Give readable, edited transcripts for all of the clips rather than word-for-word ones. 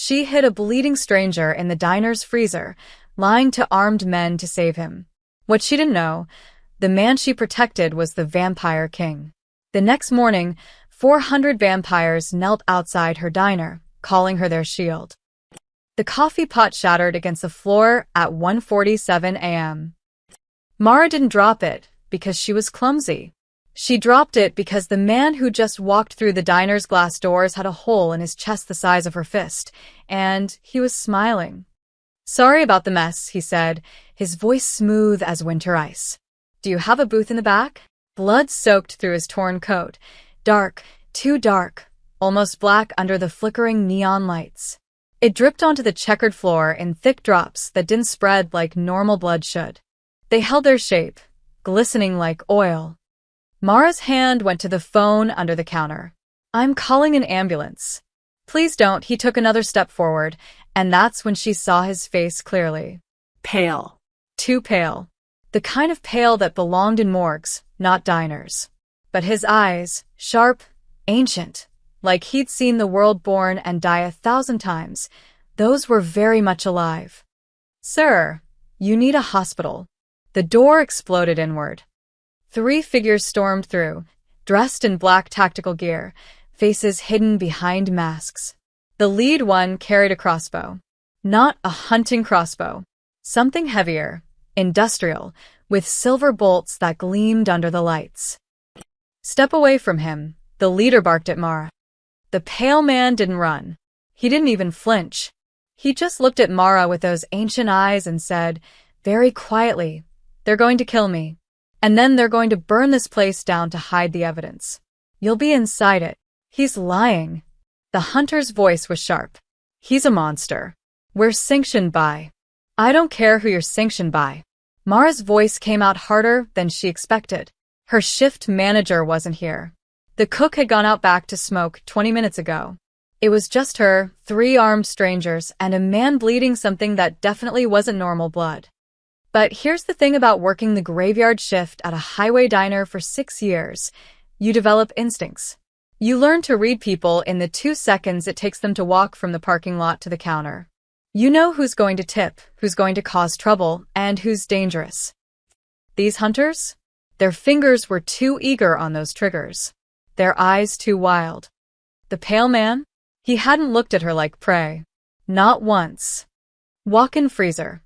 She hid a bleeding stranger in the diner's freezer, lying to armed men to save him. What she didn't know, the man she protected was the Vampire King. The next morning, 400 vampires knelt outside her diner, calling her their shield. The coffee pot shattered against the floor at 1:47 a.m. Mara didn't drop it because she was clumsy. She dropped it because the man who just walked through the diner's glass doors had a hole in his chest the size of her fist, and he was smiling. "Sorry about the mess," he said, his voice smooth as winter ice. "Do you have a booth in the back?" Blood soaked through his torn coat. Dark, too dark, almost black under the flickering neon lights. It dripped onto the checkered floor in thick drops that didn't spread like normal blood should. They held their shape, glistening like oil. Mara's hand went to the phone under the counter. "I'm calling an ambulance." "Please don't." He took another step forward, and that's when she saw his face clearly. Pale. Too pale. The kind of pale that belonged in morgues, not diners. But his eyes, sharp, ancient, like he'd seen the world born and die 1,000 times, those were very much alive. "Sir, you need a hospital." The door exploded inward. 3 figures stormed through, dressed in black tactical gear, faces hidden behind masks. The lead one carried a crossbow. Not a hunting crossbow. Something heavier, industrial, with silver bolts that gleamed under the lights. "Step away from him," the leader barked at Mara. The pale man didn't run. He didn't even flinch. He just looked at Mara with those ancient eyes and said, very quietly, "They're going to kill me. And then they're going to burn this place down to hide the evidence. You'll be inside it." "He's lying." The hunter's voice was sharp. "He's a monster. We're sanctioned by." "I don't care who you're sanctioned by." Mara's voice came out harder than she expected. Her shift manager wasn't here. The cook had gone out back to smoke 20 minutes ago. It was just her, 3 armed strangers, and a man bleeding something that definitely wasn't normal blood. But here's the thing about working the graveyard shift at a highway diner for 6 years. You develop instincts. You learn to read people in the 2 seconds it takes them to walk from the parking lot to the counter. You know who's going to tip, who's going to cause trouble, and who's dangerous. These hunters? Their fingers were too eager on those triggers. Their eyes too wild. The pale man? He hadn't looked at her like prey. Not once. "Walk in freezer,"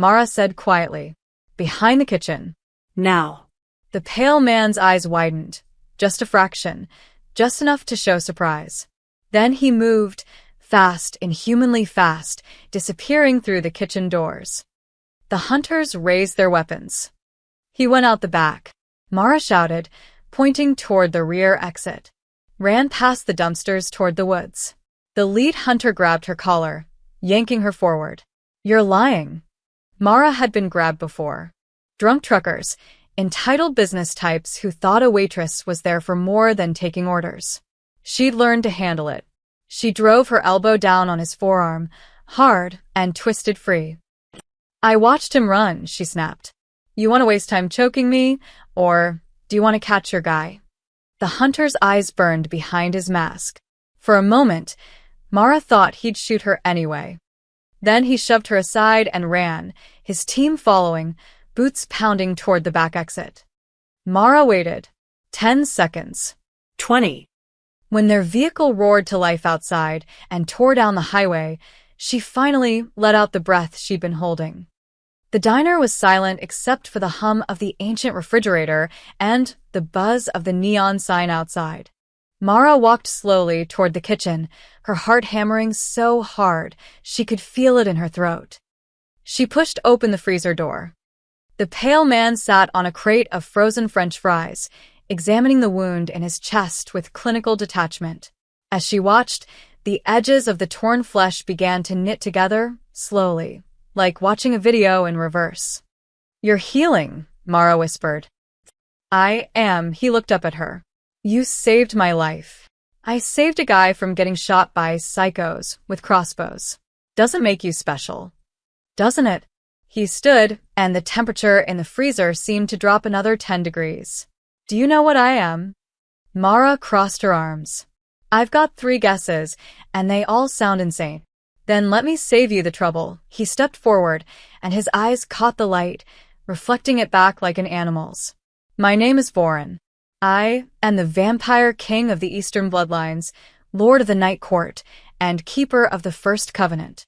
Mara said quietly. "Behind the kitchen." "Now." The pale man's eyes widened. Just a fraction. Just enough to show surprise. Then he moved, fast, inhumanly fast, disappearing through the kitchen doors. The hunters raised their weapons. He went out the back. Mara shouted, pointing toward the rear exit. Ran past the dumpsters toward the woods. The lead hunter grabbed her collar, yanking her forward. "You're lying." Mara had been grabbed before. Drunk truckers, entitled business types who thought a waitress was there for more than taking orders. She'd learned to handle it. She drove her elbow down on his forearm, hard and twisted free. "I watched him run," she snapped. "You want to waste time choking me, or do you want to catch your guy?" The hunter's eyes burned behind his mask. For a moment, Mara thought he'd shoot her anyway. Then he shoved her aside and ran, his team following, boots pounding toward the back exit. Mara waited. 10 seconds. 20. When their vehicle roared to life outside and tore down the highway, she finally let out the breath she'd been holding. The diner was silent except for the hum of the ancient refrigerator and the buzz of the neon sign outside. Mara walked slowly toward the kitchen, her heart hammering so hard she could feel it in her throat. She pushed open the freezer door. The pale man sat on a crate of frozen French fries, examining the wound in his chest with clinical detachment. As she watched, the edges of the torn flesh began to knit together, slowly, like watching a video in reverse. "You're healing," Mara whispered. "I am," he looked up at her. "You saved my life. I saved a guy from getting shot by psychos with crossbows. Doesn't make you special, doesn't it?" He stood, and the temperature in the freezer seemed to drop another 10 degrees. "Do you know what I am?" Mara crossed her arms. "I've got 3 guesses, and they all sound insane. Then let me save you the trouble. He stepped forward, and his eyes caught the light, reflecting it back like an animal's. My name is Vorin. I am the vampire king of the Eastern bloodlines, lord of the Night Court, and keeper of the First Covenant.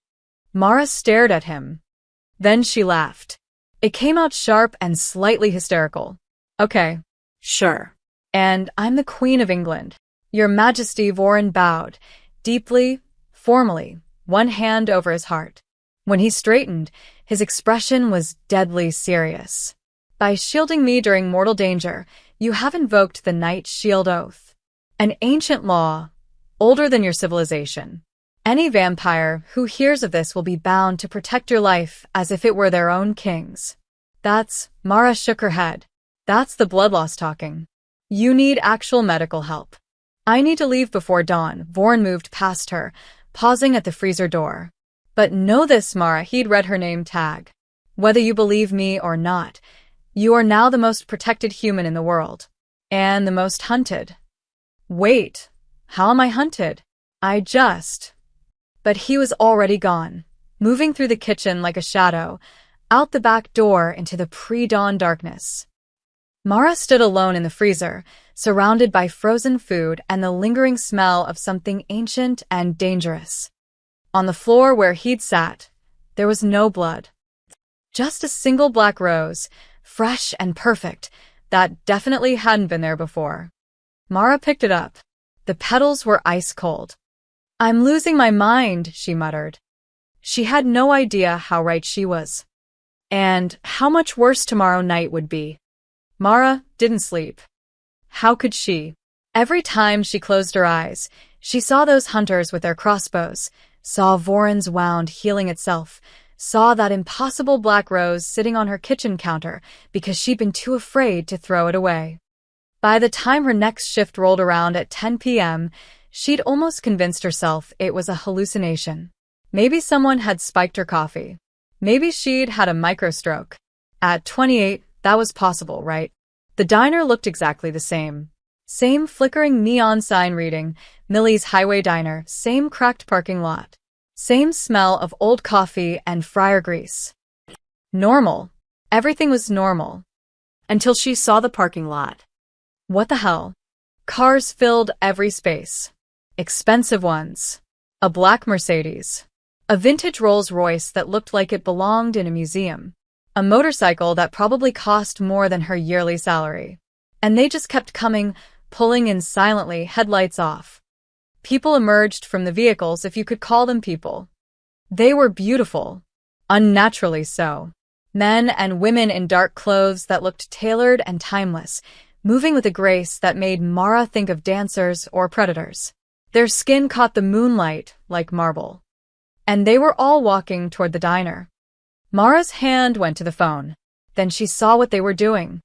Mara stared at him. Then she laughed. It came out sharp and slightly hysterical. Okay. Sure. And I'm the Queen of England. Your Majesty. Vorin bowed, deeply, formally, one hand over his heart. When he straightened, his expression was deadly serious. By shielding me during mortal danger, you have invoked the Night Shield Oath, an ancient law, older than your civilization. Any vampire who hears of this will be bound to protect your life as if it were their own king's. Mara shook her head. That's the blood loss talking. You need actual medical help. I need to leave before dawn. Vorin moved past her, pausing at the freezer door. But know this, Mara, he'd read her name tag. Whether you believe me or not, you are now the most protected human in the world. And the most hunted. Wait, how am I hunted? But he was already gone, moving through the kitchen like a shadow, out the back door into the pre-dawn darkness. Mara stood alone in the freezer, surrounded by frozen food and the lingering smell of something ancient and dangerous. On the floor where he'd sat, there was no blood. Just a single black rose, fresh and perfect, that definitely hadn't been there before. Mara picked it up. The petals were ice cold. I'm losing my mind, she muttered. She had no idea how right she was. And how much worse tomorrow night would be. Mara didn't sleep. How could she? Every time she closed her eyes, she saw those hunters with their crossbows, saw Vorin's wound healing itself, saw that impossible black rose sitting on her kitchen counter because she'd been too afraid to throw it away. By the time her next shift rolled around at 10 p.m., she'd almost convinced herself it was a hallucination. Maybe someone had spiked her coffee. Maybe she'd had a microstroke. At 28, that was possible, right? The diner looked exactly the same. Same flickering neon sign reading, Millie's Highway Diner, same cracked parking lot. Same smell of old coffee and fryer grease. Normal. Everything was normal. Until she saw the parking lot. What the hell? Cars filled every space. Expensive ones. A black Mercedes. A vintage Rolls-Royce that looked like it belonged in a museum. A motorcycle that probably cost more than her yearly salary. And they just kept coming, pulling in silently, headlights off. People emerged from the vehicles, if you could call them people. They were beautiful. Unnaturally so. Men and women in dark clothes that looked tailored and timeless, moving with a grace that made Mara think of dancers or predators. Their skin caught the moonlight like marble. And they were all walking toward the diner. Mara's hand went to the phone. Then she saw what they were doing.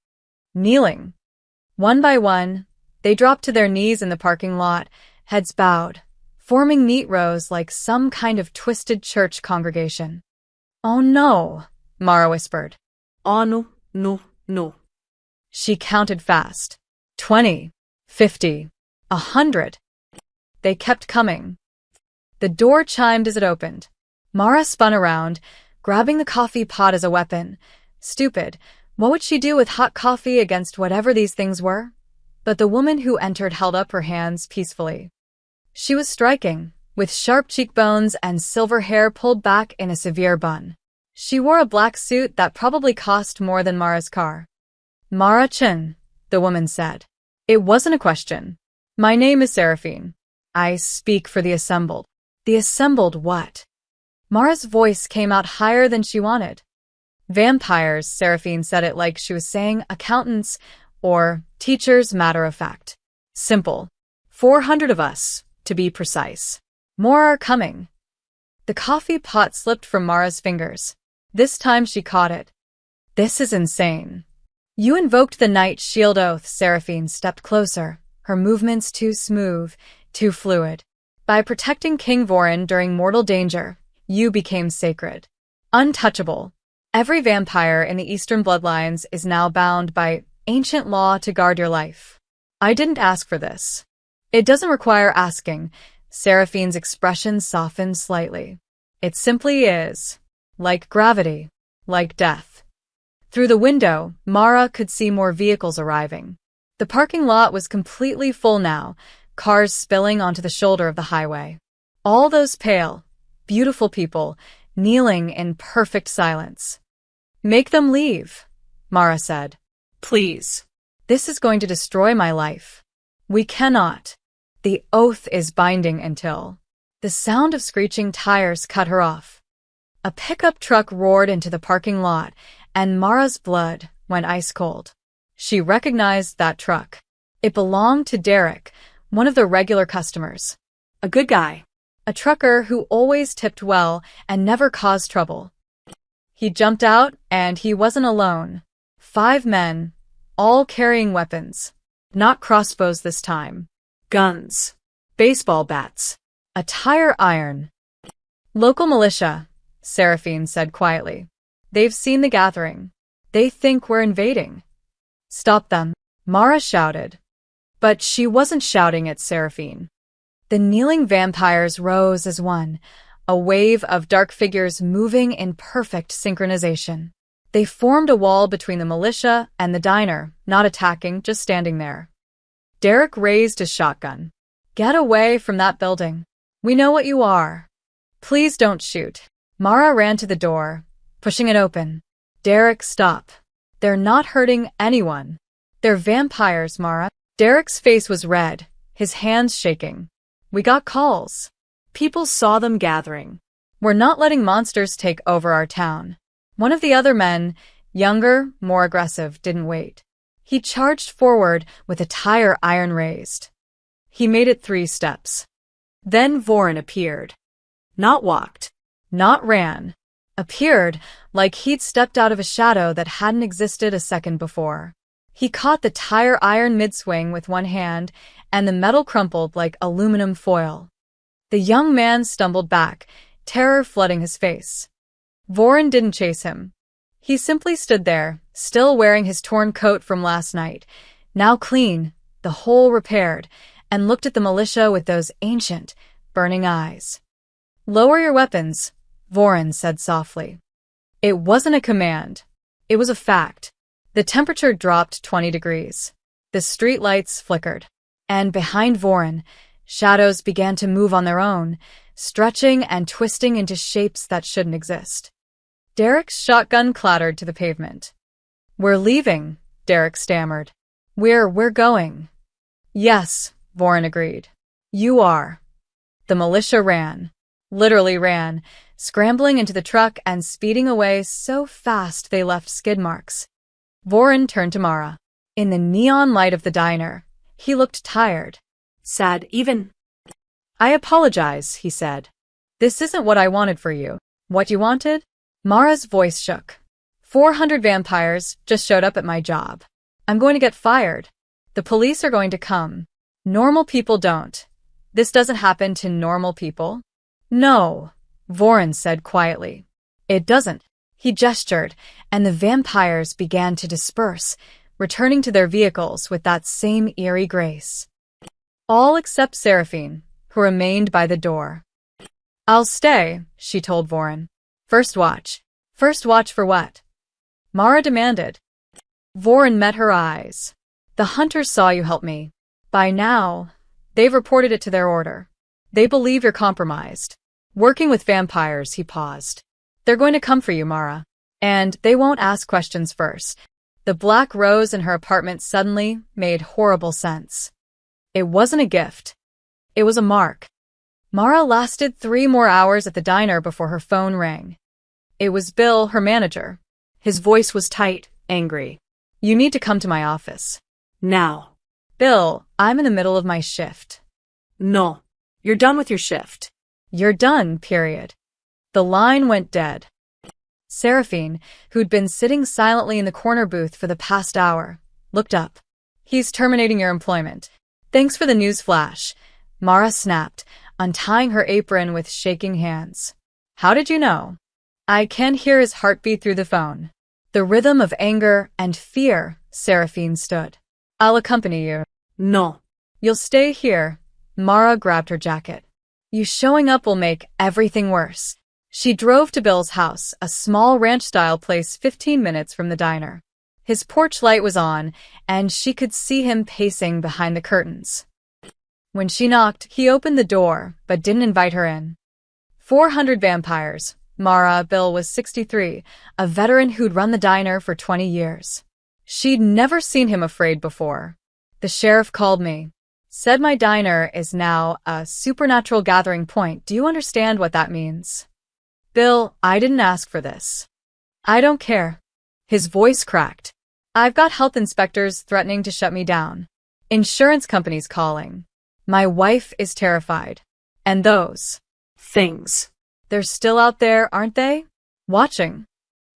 Kneeling. One by one, they dropped to their knees in the parking lot, heads bowed, forming neat rows like some kind of twisted church congregation. Oh no, Mara whispered. Oh no, no, no. She counted fast. 20, 50, 100. They kept coming. The door chimed as it opened. Mara spun around, grabbing the coffee pot as a weapon. Stupid. What would she do with hot coffee against whatever these things were? But the woman who entered held up her hands peacefully. She was striking, with sharp cheekbones and silver hair pulled back in a severe bun. She wore a black suit that probably cost more than Mara's car. Mara Chen, the woman said. It wasn't a question. My name is Seraphine. I speak for the assembled. The assembled what? Mara's voice came out higher than she wanted. Vampires, Seraphine said it like she was saying accountants or teachers, matter of fact. Simple. 400 of us, to be precise. More are coming. The coffee pot slipped from Mara's fingers. This time she caught it. This is insane. You invoked the Night Shield Oath. Seraphine stepped closer, her movements too smooth, too fluid. By protecting King Vorin during mortal danger, you became sacred. Untouchable. Every vampire in the Eastern bloodlines is now bound by ancient law to guard your life. I didn't ask for this. It doesn't require asking. Seraphine's expression softened slightly. It simply is. Like gravity. Like death. Through the window, Mara could see more vehicles arriving. The parking lot was completely full now, cars spilling onto the shoulder of the highway. All those pale, beautiful people, kneeling in perfect silence. Make them leave, Mara said. Please. This is going to destroy my life. We cannot. The oath is binding until. The sound of screeching tires cut her off. A pickup truck roared into the parking lot, and Mara's blood went ice cold. She recognized that truck. It belonged to Derek, one of the regular customers. A good guy. A trucker who always tipped well and never caused trouble. He jumped out, and he wasn't alone. 5 men, all carrying weapons. Not crossbows this time. Guns. Baseball bats. A tire iron. Local militia, Seraphine said quietly. They've seen the gathering. They think we're invading. Stop them, Mara shouted. But she wasn't shouting at Seraphine. The kneeling vampires rose as one, a wave of dark figures moving in perfect synchronization. They formed a wall between the militia and the diner, not attacking, just standing there. Derek raised his shotgun. Get away from that building. We know what you are. Please don't shoot. Mara ran to the door, pushing it open. Derek, stop. They're not hurting anyone. They're vampires, Mara. Derek's face was red, his hands shaking. We got calls. People saw them gathering. We're not letting monsters take over our town. One of the other men, younger, more aggressive, didn't wait. He charged forward with a tire iron raised. He made it 3 steps. Then Voren appeared. Not walked. Not ran. Appeared like he'd stepped out of a shadow that hadn't existed a second before. He caught the tire iron mid-swing with one hand, and the metal crumpled like aluminum foil. The young man stumbled back, terror flooding his face. Voren didn't chase him. He simply stood there, still wearing his torn coat from last night, now clean, the hole repaired, and looked at the militia with those ancient, burning eyes. Lower your weapons, Voren said softly. It wasn't a command. It was a fact. The temperature dropped 20 degrees. The street lights flickered. And behind Voren, shadows began to move on their own, stretching and twisting into shapes that shouldn't exist. Derek's shotgun clattered to the pavement. We're leaving, Derek stammered. We're going. Yes, Voren agreed. You are. The militia ran. Literally ran, scrambling into the truck and speeding away so fast they left skid marks. Voren turned to Mara. In the neon light of the diner, he looked tired. Sad even. I apologize, he said. This isn't what I wanted for you. What you wanted? Mara's voice shook. 400 vampires just showed up at my job. I'm going to get fired. The police are going to come. Normal people don't. This doesn't happen to normal people. No, Voren said quietly. It doesn't. He gestured, and the vampires began to disperse, returning to their vehicles with that same eerie grace. All except Seraphine, who remained by the door. I'll stay, she told Voren. First watch. First watch for what? Mara demanded. Voren met her eyes. The hunters saw you help me. By now, they've reported it to their order. They believe you're compromised. Working with vampires, he paused. They're going to come for you, Mara. And they won't ask questions first. The black rose in her apartment suddenly made horrible sense. It wasn't a gift. It was a mark. Mara lasted 3 more hours at the diner before her phone rang. It was Bill, her manager. His voice was tight, angry. You need to come to my office. Now. Bill, I'm in the middle of my shift. No. You're done with your shift. You're done, period. The line went dead. Seraphine, who'd been sitting silently in the corner booth for the past hour, looked up. He's terminating your employment. Thanks for the news flash, Mara snapped, untying her apron with shaking hands. How did you know? I can hear his heartbeat through the phone. The rhythm of anger and fear, Seraphine stood. I'll accompany you. No. You'll stay here. Mara grabbed her jacket. You showing up will make everything worse. She drove to Bill's house, a small ranch-style place 15 minutes from the diner. His porch light was on, and she could see him pacing behind the curtains. When she knocked, he opened the door, but didn't invite her in. 400 vampires. Mara. Bill was 63, a veteran who'd run the diner for 20 years. She'd never seen him afraid before. The sheriff called me. Said my diner is now a supernatural gathering point. Do you understand what that means? Bill, I didn't ask for this. I don't care. His voice cracked. I've got health inspectors threatening to shut me down. Insurance companies calling. My wife is terrified. And those Things. they're still out there, aren't they? Watching.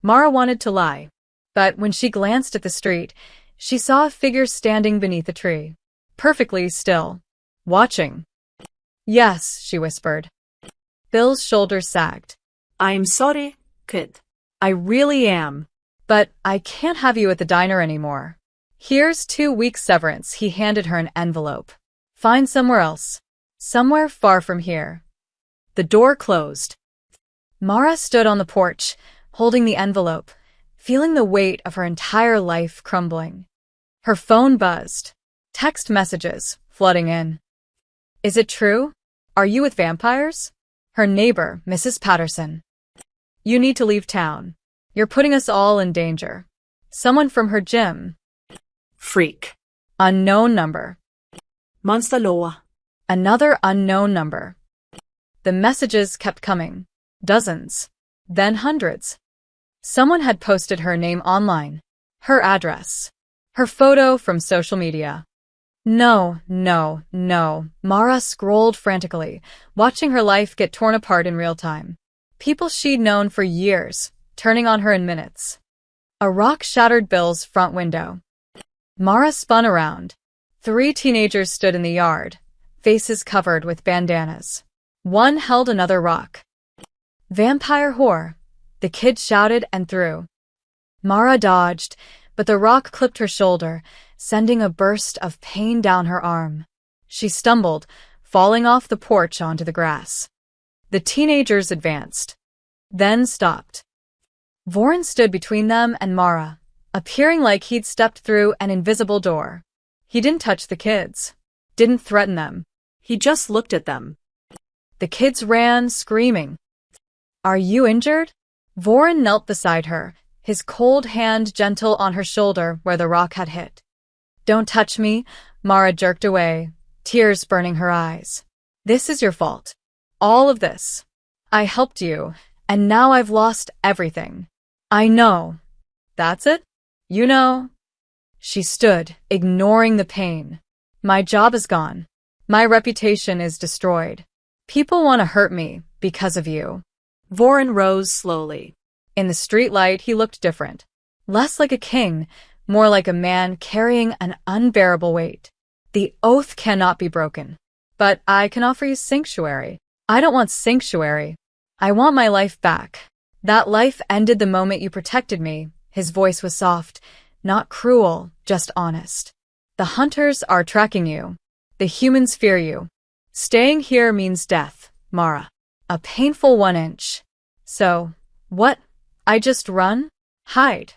Mara wanted to lie. But when she glanced at the street, she saw a figure standing beneath a tree. Perfectly still. Watching. Yes, she whispered. Bill's shoulders sagged. I'm sorry, kid. I really am. But I can't have you at the diner anymore. Here's 2 weeks severance. He handed her an envelope. Find somewhere else. Somewhere far from here. The door closed. Mara stood on the porch, holding the envelope, feeling the weight of her entire life crumbling. Her phone buzzed. Text messages flooding in. Is it true? Are you with vampires? Her neighbor, Mrs. Patterson. You need to leave town. You're putting us all in danger. Someone from her gym. Freak. Unknown number. Monster Loa. Another unknown number. The messages kept coming. Dozens. Then hundreds. Someone had posted her name online. Her address. Her photo from social media. No, no, no. Mara scrolled frantically, watching her life get torn apart in real time. People she'd known for years, turning on her in minutes. A rock shattered Bill's front window. Mara spun around. 3 teenagers stood in the yard, faces covered with bandanas. One held another rock. Vampire whore, the kid shouted and threw. Mara dodged, but the rock clipped her shoulder, sending a burst of pain down her arm. She stumbled, falling off the porch onto the grass. The teenagers advanced, then stopped. Voren stood between them and Mara, appearing like he'd stepped through an invisible door. He didn't touch the kids, didn't threaten them. He just looked at them. The kids ran, screaming. Are you injured? Voren knelt beside her, his cold hand gentle on her shoulder where the rock had hit. Don't touch me, Mara jerked away, tears burning her eyes. This is your fault. All of this. I helped you, and now I've lost everything. I know. That's it? You know? She stood, ignoring the pain. My job is gone. My reputation is destroyed. People want to hurt me because of you. Voren rose slowly. In the streetlight, he looked different. Less like a king, more like a man carrying an unbearable weight. The oath cannot be broken. But I can offer you sanctuary. I don't want sanctuary. I want my life back. That life ended the moment you protected me. His voice was soft, not cruel, just honest. The hunters are tracking you. The humans fear you. Staying here means death, Mara. A painful 1 inch. So, what? I just run? Hide.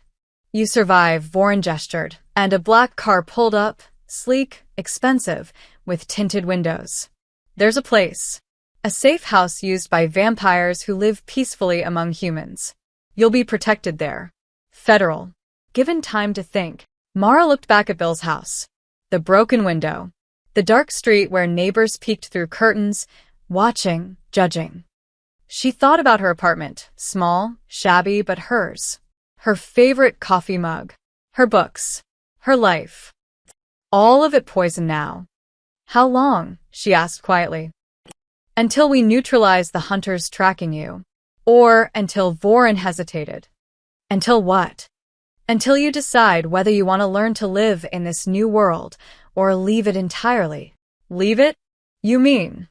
You survive, Voren gestured, and a black car pulled up, sleek, expensive, with tinted windows. There's a place. A safe house used by vampires who live peacefully among humans. You'll be protected there. Federal. Given time to think, Mara looked back at Bill's house. The broken window. The dark street where neighbors peeked through curtains, watching, judging. She thought about her apartment, small, shabby, but hers. Her favorite coffee mug. Her books. Her life. All of it poisoned now. How long? She asked quietly. Until we neutralize the hunters tracking you. Or until Voren hesitated. Until what? Until you decide whether you want to learn to live in this new world or leave it entirely. Leave it? You mean?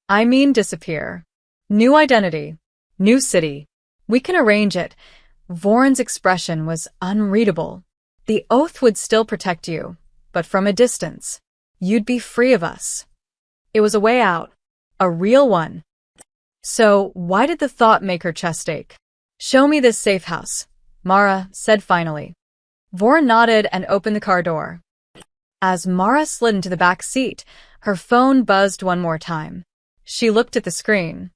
I mean disappear. New identity. New city. We can arrange it. Voren's expression was unreadable. The oath would still protect you, but from a distance. You'd be free of us. It was a way out. A real one. So why did the thought make her chest ache? Show me this safe house, Mara said finally. Voren nodded and opened the car door. As Mara slid into the back seat, her phone buzzed one more time. She looked at the screen.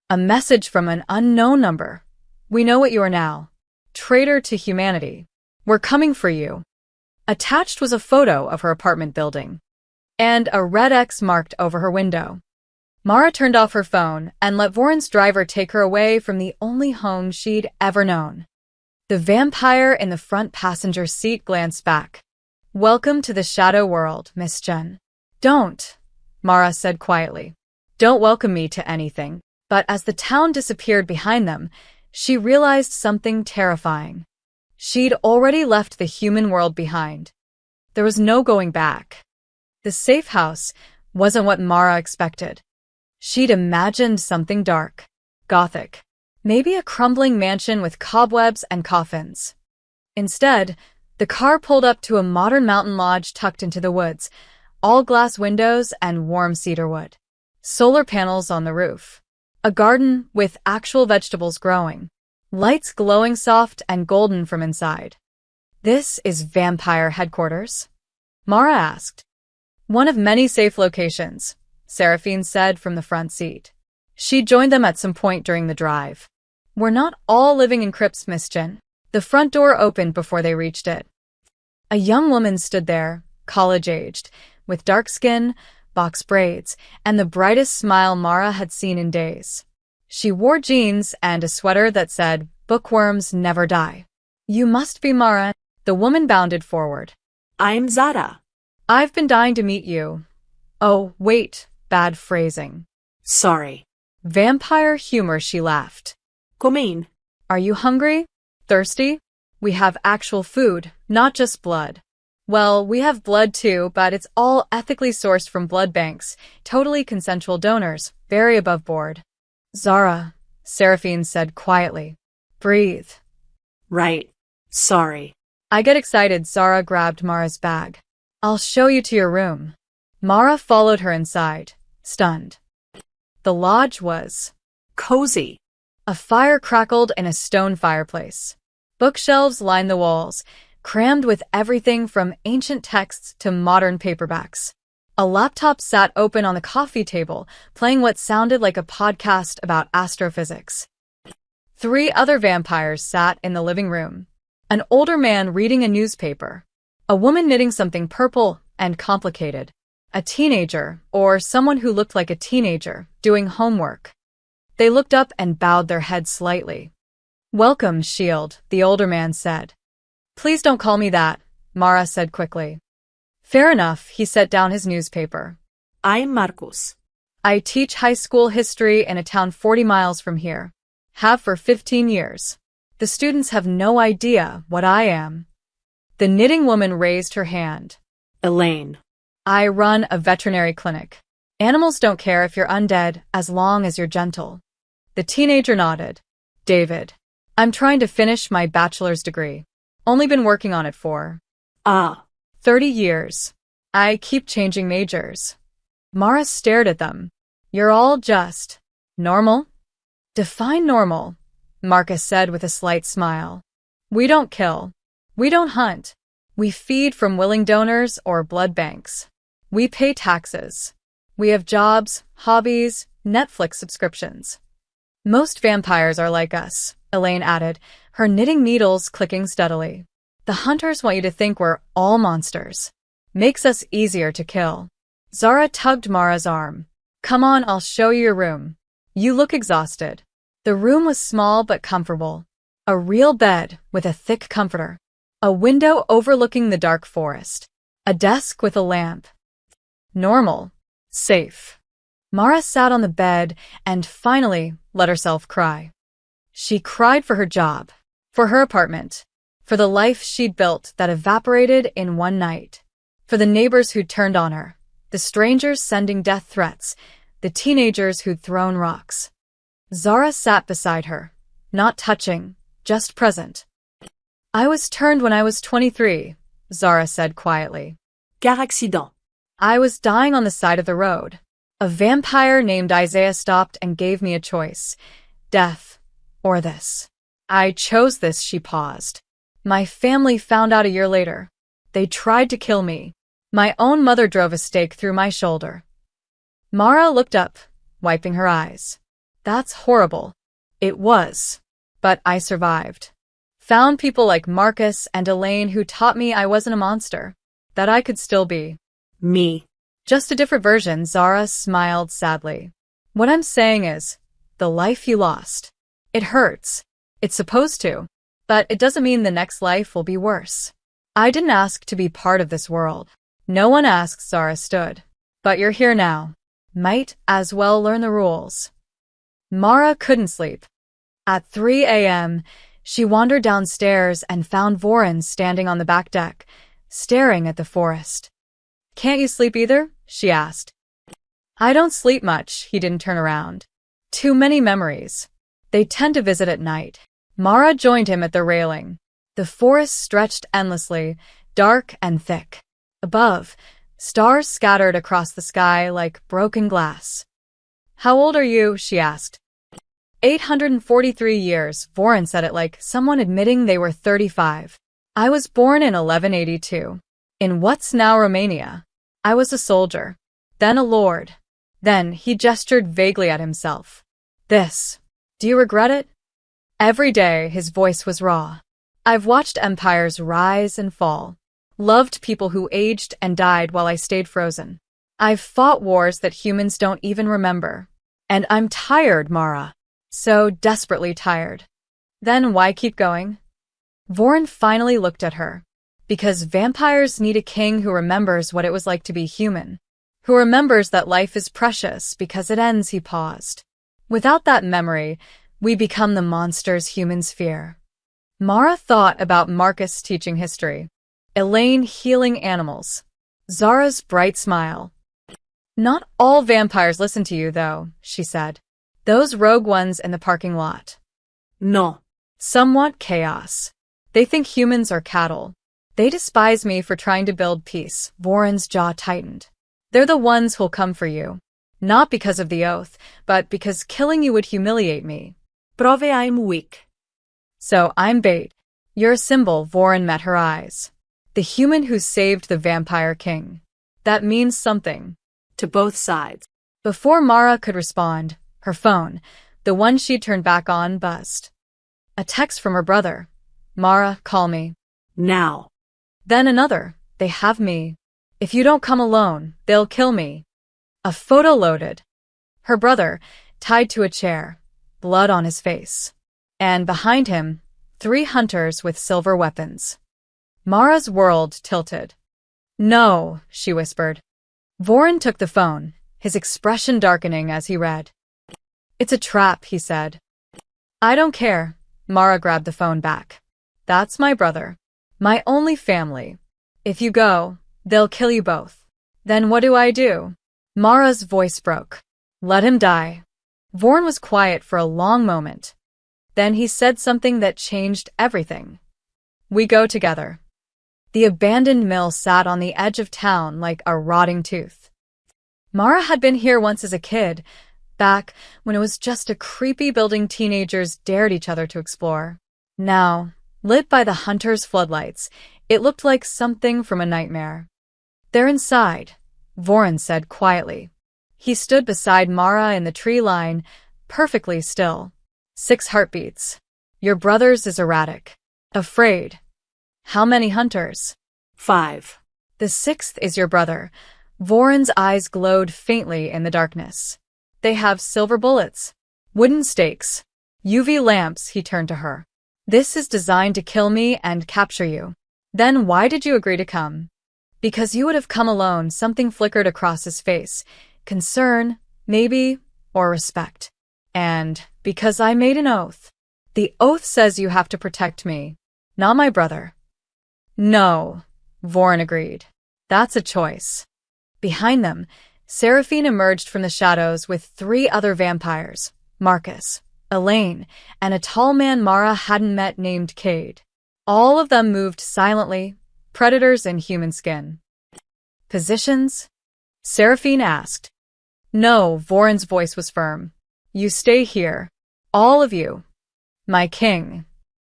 A message from an unknown number. We know what you are now. Traitor to humanity. We're coming for you. Attached was a photo of her apartment building. And a red X marked over her window. Mara turned off her phone and let Voren's driver take her away from the only home she'd ever known. The vampire in the front passenger seat glanced back. Welcome to the shadow world, Miss Jen. Don't, Mara said quietly. Don't welcome me to anything. But as the town disappeared behind them, she realized something terrifying. She'd already left the human world behind. There was no going back. The safe house wasn't what Mara expected. She'd imagined something dark, gothic, maybe a crumbling mansion with cobwebs and coffins. Instead, the car pulled up to a modern mountain lodge tucked into the woods, all glass windows and warm cedar wood. Solar panels on the roof. A garden with actual vegetables growing. Lights glowing soft and golden from inside. This is vampire headquarters? Mara asked. One of many safe locations, Seraphine said from the front seat. She joined them at some point during the drive. We're not all living in crypts, Miss Jen. The front door opened before they reached it. A young woman stood there, college-aged, with dark skin, box braids, and the brightest smile Mara had seen in days. She wore jeans and a sweater that said, "Bookworms never die." You must be Mara. The woman bounded forward. I'm Zara. I've been dying to meet you. Oh, wait, bad phrasing. Sorry. Vampire humor, she laughed. Come in. Are you hungry? Thirsty? We have actual food, not just blood. Well, we have blood too, but it's all ethically sourced from blood banks, totally consensual donors, very above board. Zara, Seraphine said quietly. Breathe. Right. Sorry. I get excited. Zara grabbed Mara's bag. I'll show you to your room. Mara followed her inside, stunned. The lodge was cozy. A fire crackled in a stone fireplace. Bookshelves lined the walls, crammed with everything from ancient texts to modern paperbacks. A laptop sat open on the coffee table, playing what sounded like a podcast about astrophysics. 3 other vampires sat in the living room. An older man reading a newspaper. A woman knitting something purple and complicated. A teenager, or someone who looked like a teenager, doing homework. They looked up and bowed their heads slightly. Welcome, Shield, the older man said. Please don't call me that, Mara said quickly. Fair enough, he set down his newspaper. I'm Marcus. I teach high school history in a town 40 miles from here. Have for 15 years. The students have no idea what I am. The knitting woman raised her hand. Elaine. I run a veterinary clinic. Animals don't care if you're undead as long as you're gentle. The teenager nodded. David. I'm trying to finish my bachelor's degree. Only been working on it for 30 years. I keep changing majors. Mara stared at them. You're all just normal? Define normal, Marcus said with a slight smile. We don't kill. We don't hunt. We feed from willing donors or blood banks. We pay taxes. We have jobs, hobbies, Netflix subscriptions. Most vampires are like us, Elaine added, her knitting needles clicking steadily. The hunters want you to think we're all monsters. Makes us easier to kill. Zara tugged Mara's arm. Come on, I'll show you your room. You look exhausted. The room was small but comfortable. A real bed with a thick comforter. A window overlooking the dark forest. A desk with a lamp. Normal. Safe. Mara sat on the bed and finally let herself cry. She cried for her job, for her apartment, for the life she'd built that evaporated in one night, for the neighbors who'd turned on her, the strangers sending death threats, the teenagers who'd thrown rocks. Zara sat beside her, not touching, just present. I was turned when I was 23, Zara said quietly. Car accident. I was dying on the side of the road. A vampire named Isaiah stopped and gave me a choice. Death or this. I chose this, she paused. My family found out a year later. They tried to kill me. My own mother drove a stake through my shoulder. Mara looked up, wiping her eyes. That's horrible. It was. But I survived. Found people like Marcus and Elaine who taught me I wasn't a monster. That I could still be. Me. Just a different version, Zara smiled sadly. What I'm saying is, the life you lost. It hurts. It's supposed to. But it doesn't mean the next life will be worse. I didn't ask to be part of this world. No one asked, Zara stood. But you're here now. Might as well learn the rules. Mara couldn't sleep. At 3 a.m., she wandered downstairs and found Voren standing on the back deck, staring at the forest. Can't you sleep either? She asked. I don't sleep much, he didn't turn around. Too many memories. They tend to visit at night. Mara joined him at the railing. The forest stretched endlessly, dark and thick. Above, stars scattered across the sky like broken glass. How old are you? She asked. 843 years, Voren said it like someone admitting they were 35. I was born in 1182. In what's now Romania. I was a soldier. Then a lord. Then he gestured vaguely at himself. This. Do you regret it? Every day his voice was raw. I've watched empires rise and fall. Loved people who aged and died while I stayed frozen. I've fought wars that humans don't even remember. And I'm tired, Mara. So desperately tired. Then why keep going? Voren finally looked at her. Because vampires need a king who remembers what it was like to be human. Who remembers that life is precious because it ends, he paused. Without that memory, we become the monsters humans fear. Mara thought about Marcus teaching history. Elaine healing animals. Zara's bright smile. Not all vampires listen to you, though, she said. Those rogue ones in the parking lot. No. Somewhat chaos. They think humans are cattle. They despise me for trying to build peace. Voren's jaw tightened. They're the ones who'll come for you. Not because of the oath, but because killing you would humiliate me. Prove I'm weak. So I'm bait. You're a symbol, Voren met her eyes. The human who saved the vampire king. That means something. To both sides. Before Mara could respond, her phone, the one she'd turned back on, buzzed. A text from her brother. Mara, call me. Now. Then another. They have me. If you don't come alone, they'll kill me. A photo loaded. Her brother, tied to a chair, blood on his face. And behind him, 3 hunters with silver weapons. Mara's world tilted. No, she whispered. Voren took the phone, his expression darkening as he read. It's a trap, he said. I don't care. Mara grabbed the phone back. That's my brother. My only family. If you go, they'll kill you both. Then what do I do? Mara's voice broke. Let him die. Voren was quiet for a long moment. Then he said something that changed everything. We go together. The abandoned mill sat on the edge of town like a rotting tooth. Mara had been here once as a kid, back when it was just a creepy building teenagers dared each other to explore. Now, lit by the hunters' floodlights, it looked like something from a nightmare. They're inside, Voren said quietly. He stood beside Mara in the tree line, perfectly still. 6 heartbeats. Your brother's is erratic. Afraid. How many hunters? 5. The 6th is your brother. Voren's eyes glowed faintly in the darkness. They have silver bullets. Wooden stakes. UV lamps, he turned to her. This is designed to kill me and capture you. Then why did you agree to come? Because you would have come alone, something flickered across his face. Concern, maybe, or respect. And because I made an oath. The oath says you have to protect me, not my brother. No, Voren agreed. That's a choice. Behind them, Seraphine emerged from the shadows with 3 other vampires, Marcus, Elaine, and a tall man Mara hadn't met named Cade. All of them moved silently, predators in human skin. Positions? Seraphine asked. No, Voron's voice was firm. You stay here. All of you. My king.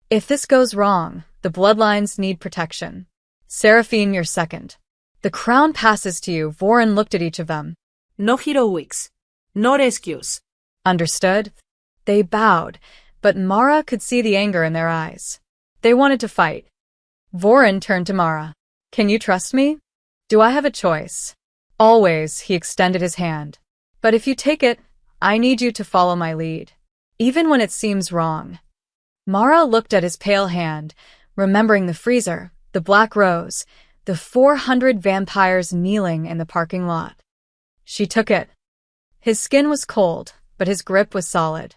If this goes wrong, the bloodlines need protection. Seraphine, you're second. The crown passes to you. Voron looked at each of them. No heroics. No rescues. Understood? They bowed, but Mara could see the anger in their eyes. They wanted to fight. Voron turned to Mara. Can you trust me? Do I have a choice? Always, he extended his hand. But if you take it, I need you to follow my lead. Even when it seems wrong. Mara looked at his pale hand, remembering the freezer, the black rose, the 400 vampires kneeling in the parking lot. She took it. His skin was cold, but his grip was solid.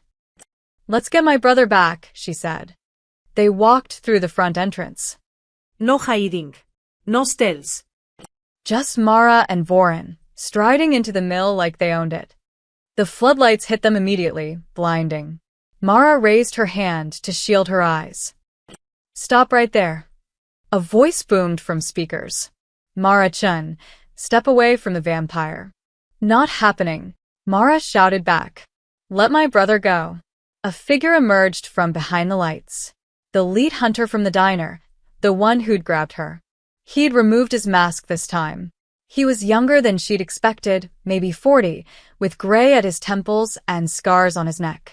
Let's get my brother back, she said. They walked through the front entrance. No hiding. No stealth. Just Mara and Voron, striding into the mill like they owned it. The floodlights hit them immediately, blinding. Mara raised her hand to shield her eyes. Stop right there. A voice boomed from speakers. Mara Chun, step away from the vampire. Not happening. Mara shouted back. Let my brother go. A figure emerged from behind the lights. The lead hunter from the diner, the one who'd grabbed her. He'd removed his mask this time. He was younger than she'd expected, maybe 40, with gray at his temples and scars on his neck.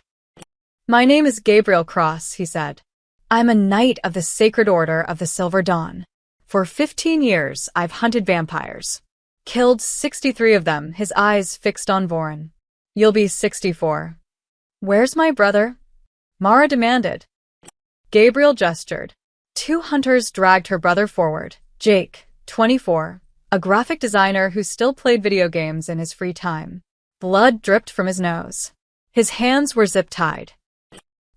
My name is Gabriel Cross, he said. I'm a knight of the Sacred Order of the Silver Dawn. For 15 years, I've hunted vampires. Killed 63 of them, his eyes fixed on Voron. You'll be 64. Where's my brother? Mara demanded. Gabriel gestured. 2 hunters dragged her brother forward. Jake, 24, a graphic designer who still played video games in his free time. Blood dripped from his nose. His hands were zip-tied.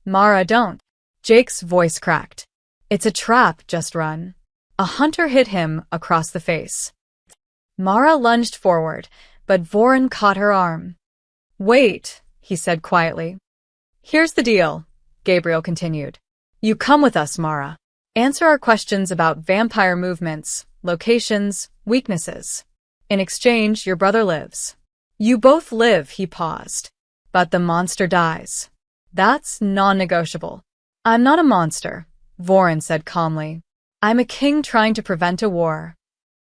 Mara, don't. Jake's voice cracked. It's a trap, just run. A hunter hit him across the face. Mara lunged forward, but Voron caught her arm. Wait, he said quietly. Here's the deal, Gabriel continued. You come with us, Mara. Answer our questions about vampire movements, locations, weaknesses. In exchange, your brother lives. You both live, he paused. But the monster dies. That's non-negotiable. I'm not a monster, Voron said calmly. I'm a king trying to prevent a war.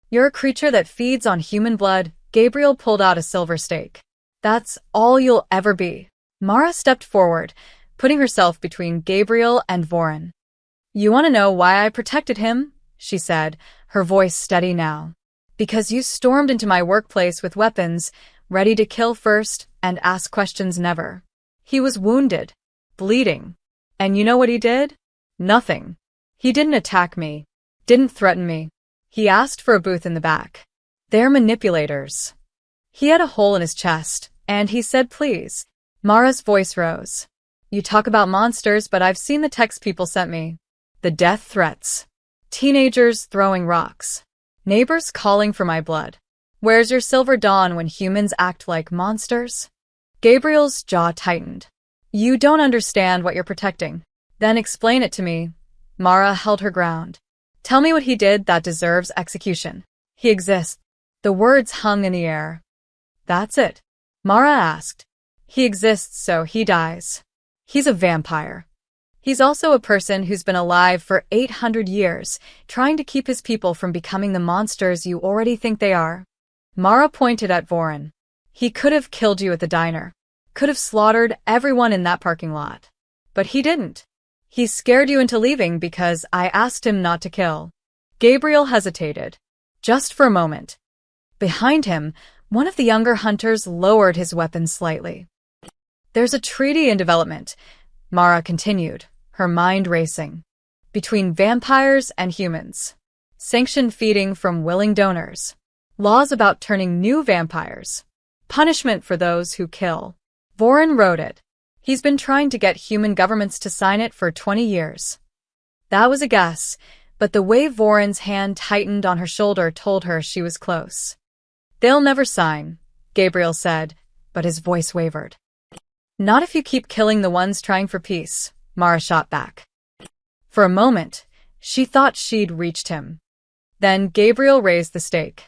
You're a creature that feeds on human blood. Gabriel pulled out a silver stake. That's all you'll ever be. Mara stepped forward, putting herself between Gabriel and Voron. You want to know why I protected him? She said, her voice steady now. Because you stormed into my workplace with weapons, ready to kill first and ask questions never. He was wounded, bleeding. And you know what he did? Nothing. He didn't attack me, didn't threaten me. He asked for a booth in the back. They're manipulators. He had a hole in his chest, and he said please. Mara's voice rose. You talk about monsters, but I've seen the text people sent me. The death threats. Teenagers throwing rocks. Neighbors calling for my blood. Where's your silver dawn when humans act like monsters? Gabriel's jaw tightened. You don't understand what you're protecting. Then explain it to me. Mara held her ground. Tell me what he did that deserves execution. He exists. The words hung in the air. That's it. Mara asked. He exists, so he dies. He's a vampire. He's also a person who's been alive for 800 years, trying to keep his people from becoming the monsters you already think they are. Mara pointed at Voron. He could have killed you at the diner. Could have slaughtered everyone in that parking lot. But he didn't. He scared you into leaving because I asked him not to kill. Gabriel hesitated. Just for a moment. Behind him, one of the younger hunters lowered his weapon slightly. There's a treaty in development, Mara continued, her mind racing. Between vampires and humans. Sanctioned feeding from willing donors. Laws about turning new vampires. Punishment for those who kill. Voron wrote it. He's been trying to get human governments to sign it for 20 years. That was a guess, but the way Voron's hand tightened on her shoulder told her she was close. They'll never sign, Gabriel said, but his voice wavered. Not if you keep killing the ones trying for peace, Mara shot back. For a moment, she thought she'd reached him. Then Gabriel raised the stake.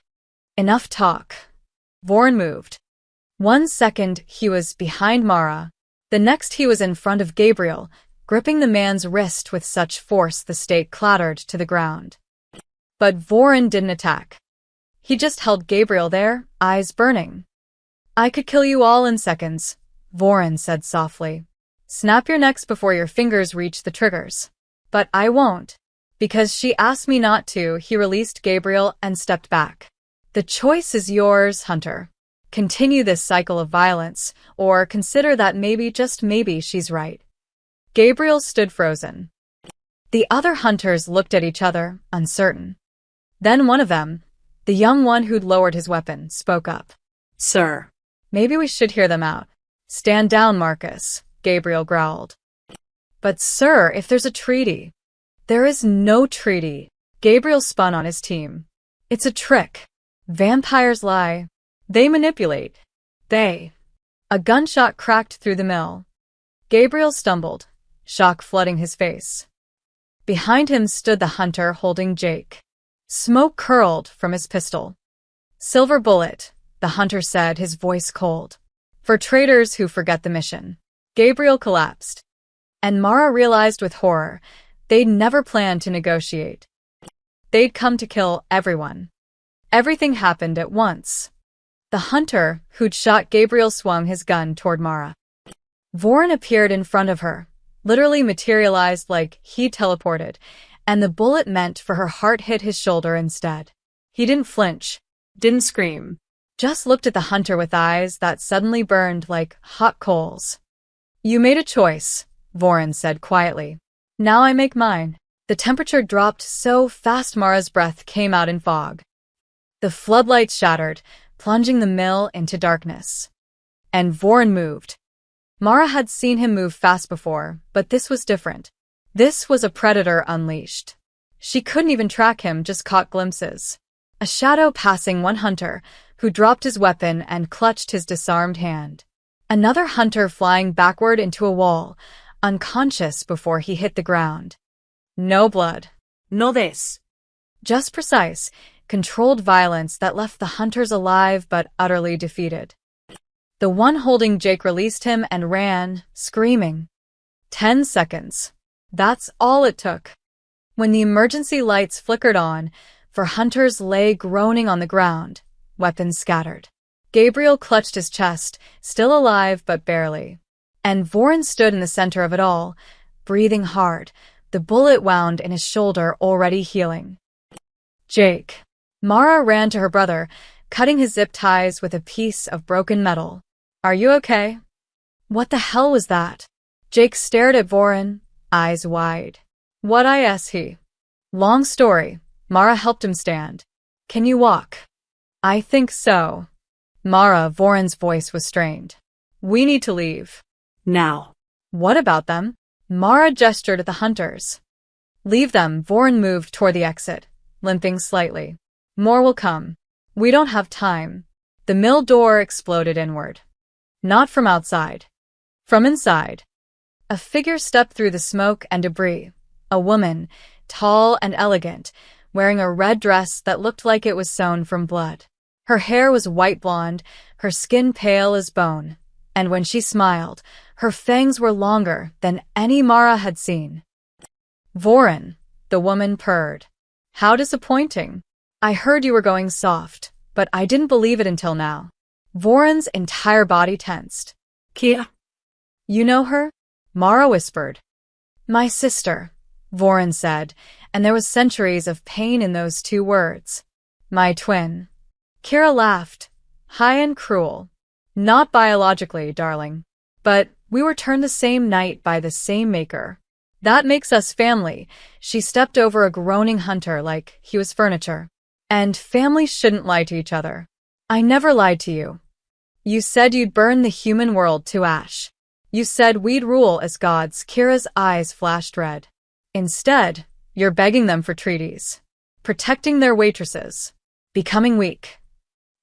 Enough talk. Voron moved. One second he was behind Mara, the next he was in front of Gabriel, gripping the man's wrist with such force the stake clattered to the ground. But Voron didn't attack. He just held Gabriel there, eyes burning. "I could kill you all in seconds," Voron said softly. "Snap your necks before your fingers reach the triggers. But I won't. Because she asked me not to." He released Gabriel and stepped back. "The choice is yours, Hunter. Continue this cycle of violence, or consider that maybe, just maybe, she's right." Gabriel stood frozen. The other hunters looked at each other, uncertain. Then one of them, the young one who'd lowered his weapon, spoke up. "Sir." "Maybe we should hear them out." "Stand down, Marcus," Gabriel growled. "But sir, if there's a treaty." "There is no treaty." Gabriel spun on his team. "It's a trick. Vampires lie. They manipulate. They." A gunshot cracked through the mill. Gabriel stumbled, shock flooding his face. Behind him stood the hunter holding Jake. Smoke curled from his pistol. "Silver bullet," the hunter said, his voice cold. "For traitors who forget the mission." Gabriel collapsed. And Mara realized with horror, they'd never planned to negotiate. They'd come to kill everyone. Everything happened at once. The hunter who'd shot Gabriel swung his gun toward Mara. Voron appeared in front of her, literally materialized like he teleported, and the bullet meant for her heart hit his shoulder instead. He didn't flinch, didn't scream, just looked at the hunter with eyes that suddenly burned like hot coals. "You made a choice," Voron said quietly. "Now I make mine." The temperature dropped so fast Mara's breath came out in fog. The floodlights shattered, plunging the mill into darkness. And Voron moved. Mara had seen him move fast before, but this was different. This was a predator unleashed. She couldn't even track him, just caught glimpses. A shadow passing one hunter, who dropped his weapon and clutched his disarmed hand. Another hunter flying backward into a wall, unconscious before he hit the ground. No blood. No this. Just precise, controlled violence that left the hunters alive but utterly defeated. The one holding Jake released him and ran, screaming. 10 seconds. That's all it took. When the emergency lights flickered on, for hunters lay groaning on the ground, weapons scattered. Gabriel clutched his chest, still alive but barely. And Voron stood in the center of it all, breathing hard, the bullet wound in his shoulder already healing. "Jake." Mara ran to her brother, cutting his zip ties with a piece of broken metal. "Are you okay?" "What the hell was that?" Jake stared at Voron, eyes wide. "What is he?" "Long story." Mara helped him stand. "Can you walk?" "I think so." "Mara," Voron's voice was strained. "We need to leave." "Now." "What about them?" Mara gestured at the hunters. "Leave them." Voron moved toward the exit, limping slightly. "More will come. We don't have time." The mill door exploded inward. Not from outside. From inside. A figure stepped through the smoke and debris. A woman, tall and elegant, wearing a red dress that looked like it was sewn from blood. Her hair was white blonde, her skin pale as bone, and when she smiled, her fangs were longer than any Mara had seen. "Voron," the woman purred. "How disappointing. I heard you were going soft, but I didn't believe it until now." Voron's entire body tensed. "Kia." "You know her?" Mara whispered. "My sister," Voron said, and there was centuries of pain in those two words. "My twin." Kira laughed, high and cruel. "Not biologically, darling. But we were turned the same night by the same maker. That makes us family." She stepped over a groaning hunter like he was furniture. "And families shouldn't lie to each other. I never lied to you. You said you'd burn the human world to ash. You said we'd rule as gods." Kira's eyes flashed red. "Instead, you're begging them for treaties. Protecting their waitresses. Becoming weak."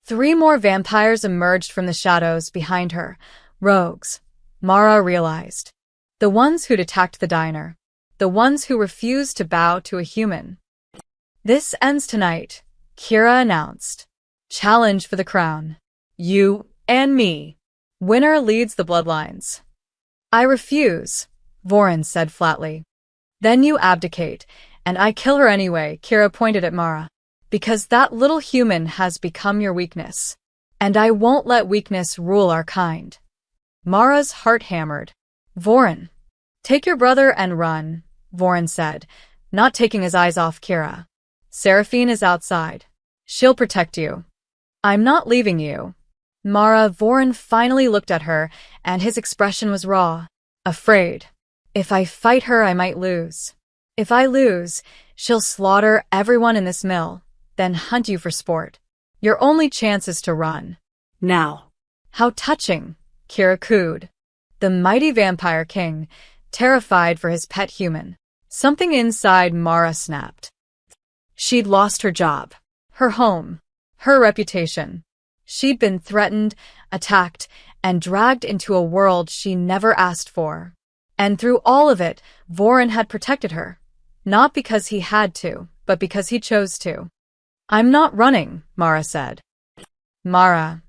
3 more vampires emerged from the shadows behind her. Rogues, Mara realized. The ones who'd attacked the diner. The ones who refused to bow to a human. "This ends tonight," Kira announced. "Challenge for the crown. You And me. Winner leads the bloodlines. I refuse, Vorin said flatly. Then you abdicate, and I kill her anyway, Kira pointed at Mara. Because that little human has become your weakness. And I won't let weakness rule our kind. Mara's heart hammered. Vorin. Take your brother and run, Vorin said, not taking his eyes off Kira. Seraphine is outside. She'll protect you. I'm not leaving you. Mara, Vorin finally looked at her, and his expression was raw. Afraid. If I fight her, I might lose. If I lose, she'll slaughter everyone in this mill, then hunt you for sport. Your only chance is to run. Now. How touching, Kira cooed. The mighty vampire king, terrified for his pet human. Something inside Mara snapped. She'd lost her job, her home, her reputation. She'd been threatened, attacked, and dragged into a world she never asked for. And through all of it, Vorin had protected her. Not because he had to, but because he chose to. I'm not running, Mara said. Mara.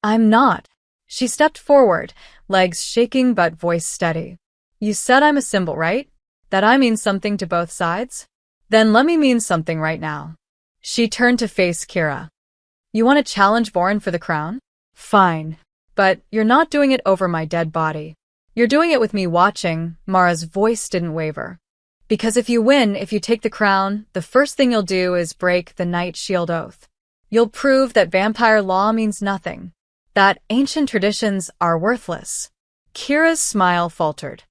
I'm not. She stepped forward, legs shaking but voice steady. You said I'm a symbol, right? That I mean something to both sides? Then let me mean something right now. She turned to face Kira. You want to challenge Vorin for the crown? Fine. But you're not doing it over my dead body. You're doing it with me watching. Mara's voice didn't waver. Because if you win, if you take the crown, the first thing you'll do is break the Night Shield Oath. You'll prove that vampire law means nothing. That ancient traditions are worthless. Kira's smile faltered.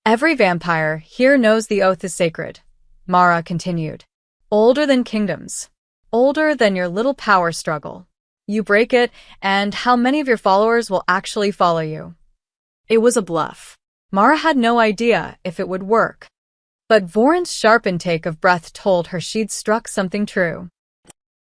Every vampire here knows the oath is sacred, Mara continued. Older than kingdoms. Older than your little power struggle. You break it, and how many of your followers will actually follow you? It was a bluff. Mara had no idea if it would work. But Vorin's sharp intake of breath told her she'd struck something true.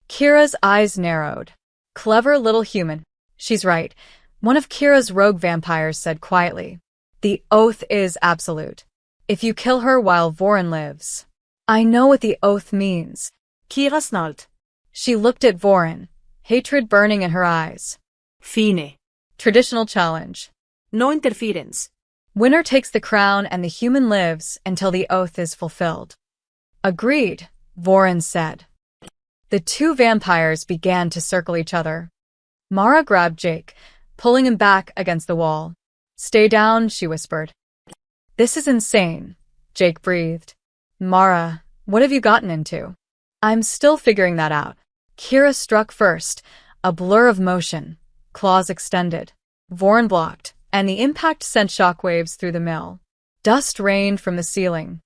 Kira's eyes narrowed. Clever little human. She's right. One of Kira's rogue vampires said quietly. The oath is absolute. If you kill her while Vorin lives. I know what the oath means. Kira snarled. She looked at Vorin, hatred burning in her eyes. Fine. Traditional challenge. No interference. Winner takes the crown and the human lives until the oath is fulfilled. Agreed, Vorin said. The two vampires began to circle each other. Mara grabbed Jake, pulling him back against the wall. Stay down, she whispered. This is insane, Jake breathed. Mara, what have you gotten into? I'm still figuring that out. Kira struck first, a blur of motion, claws extended. Vorin blocked, and the impact sent shockwaves through the mill. Dust rained from the ceiling.